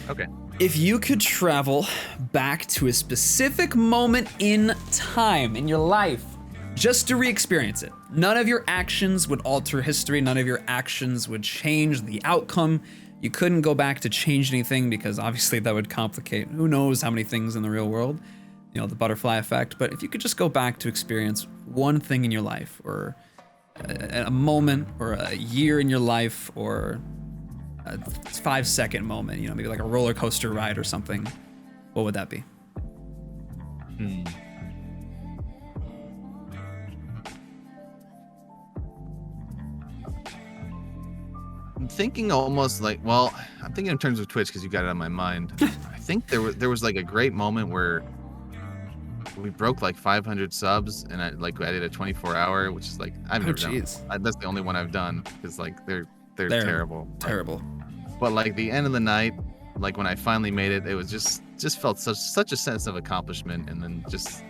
Okay. If you could travel back to a specific moment in time in your life, just to re-experience it, none of your actions would alter history, none of your actions would change the outcome. You couldn't go back to change anything because obviously that would complicate who knows how many things in the real world, you know, the butterfly effect. But if you could just go back to experience one thing in your life, or a moment, or a year in your life, or a 5-second moment, you know, maybe like a roller coaster ride or something, what would that be? I'm thinking almost like, well, I'm thinking in terms of Twitch because you got it on my mind. I think there was like a great moment where we broke like 500 subs, and I did a 24-hour, which is like I've never done. That's the only one I've done because like they're terrible. Terrible. But like the end of the night, like when I finally made it, it was just felt such a sense of accomplishment, and then just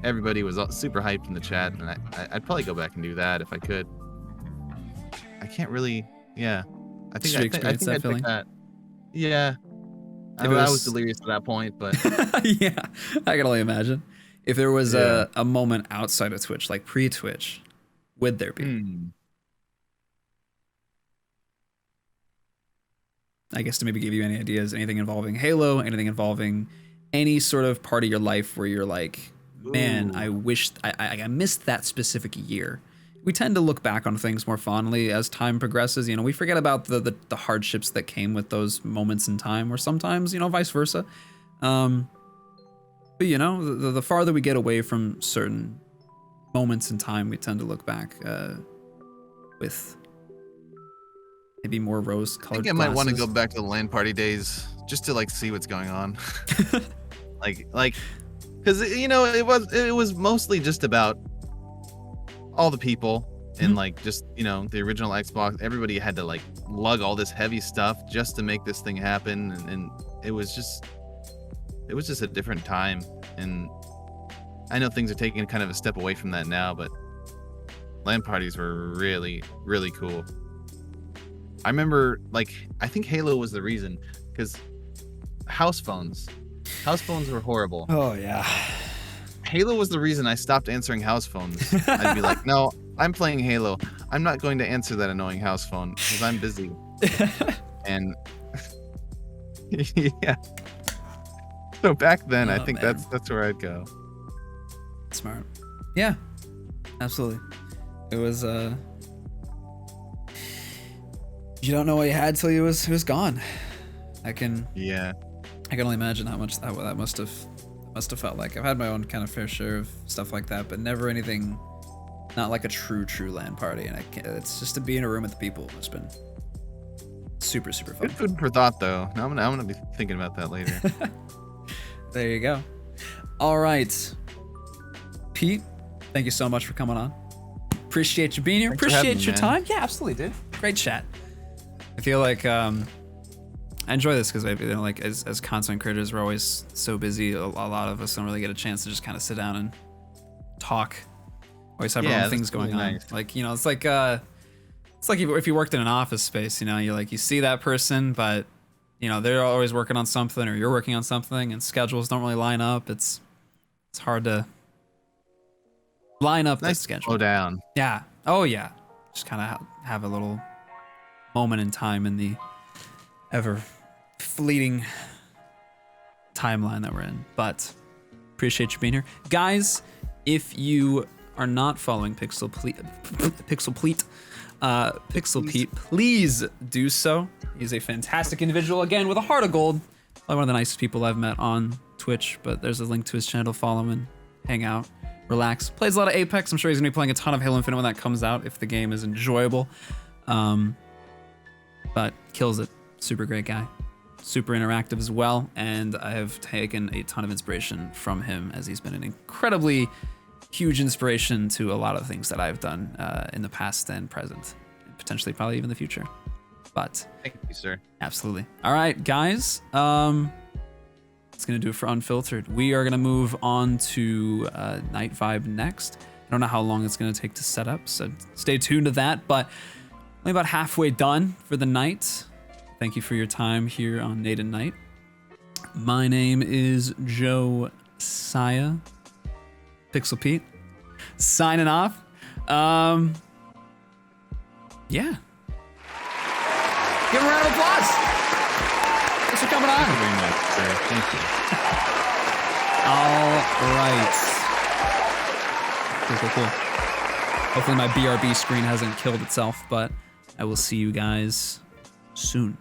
everybody was super hyped in the chat, and I'd probably go back and do that if I could. I can't really. Yeah, I think I'd pick that. Yeah, I was delirious at that point, but yeah, I can only imagine. If there was a moment outside of Twitch, like pre-Twitch, would there be? I guess to maybe give you any ideas, anything involving Halo, anything involving any sort of part of your life where you're like, man, I wish I missed that specific year. We tend to look back on things more fondly as time progresses. You know, we forget about the hardships that came with those moments in time, or sometimes, you know, vice versa. But, you know, the farther we get away from certain moments in time, we tend to look back with maybe more rose-colored I think I might want to go back to the LAN party days just to like see what's going on. like, because, you know, it was mostly just about all the people and like just, you know, the original Xbox. Everybody had to like lug all this heavy stuff just to make this thing happen, and it was just a different time. And I know things are taking kind of a step away from that now, but LAN parties were really, really cool. I remember, like, I think Halo was the reason, because house phones were horrible. Oh yeah. Halo was the reason I stopped answering house phones. I'd be like, no, I'm playing Halo. I'm not going to answer that annoying house phone because I'm busy. And yeah. So back then, I think that's where I'd go. Smart. Yeah, absolutely. It was you don't know what you had till it was gone. I can only imagine how much that must have felt like. I've had my own kind of fair share of stuff like that, but never anything, not like a true LAN party. And it's just to be in a room with the people. It's been super fun. Good food for thought, though. Now I'm gonna be thinking about that later. There you go. All right, Pete, Thank you so much for coming on. Appreciate you being here. Thanks for having Appreciate me, your man. time. Yeah, absolutely, dude. Great chat. I feel like I enjoy this because like as content creators, we're always so busy. A lot of us don't really get a chance to just kind of sit down and talk. Always have our Yeah, own things that's going really on. nice. Like it's like if you worked in an office space, you see that person, but they're always working on something, or you're working on something, and schedules don't really line up. It's hard to line up that Nice to schedule. slow down. Yeah. Oh yeah. Just kind of have a little moment in time in the ever fleeting timeline that we're in. But appreciate you being here, guys. If you are not following PixelPeet, please do so. He's a fantastic individual, again, with a heart of gold. Probably one of the nicest people I've met on Twitch, but there's a link to his channel. Follow him and hang out, relax. Plays a lot of Apex. I'm sure he's gonna be playing a ton of Halo Infinite when that comes out, if the game is enjoyable. But kills it. Super great guy. Super interactive as well, and I have taken a ton of inspiration from him, as he's been an incredibly huge inspiration to a lot of things that I've done in the past and present, and potentially probably even the future. But Thank you, sir. absolutely. All right, guys. That's gonna do it for Unfiltered. We are gonna move on to Night Vibe next. I don't know how long it's gonna take to set up, so stay tuned to that. But only about halfway done for the night. Thank you for your time here on Nade and Night. My name is Josiah. PixelPeet. Signing off. Yeah. Give him a round of applause. Thanks for coming on. Thank you very much, sir. Thank you. All right. Cool. Hopefully my BRB screen hasn't killed itself, but I will see you guys soon.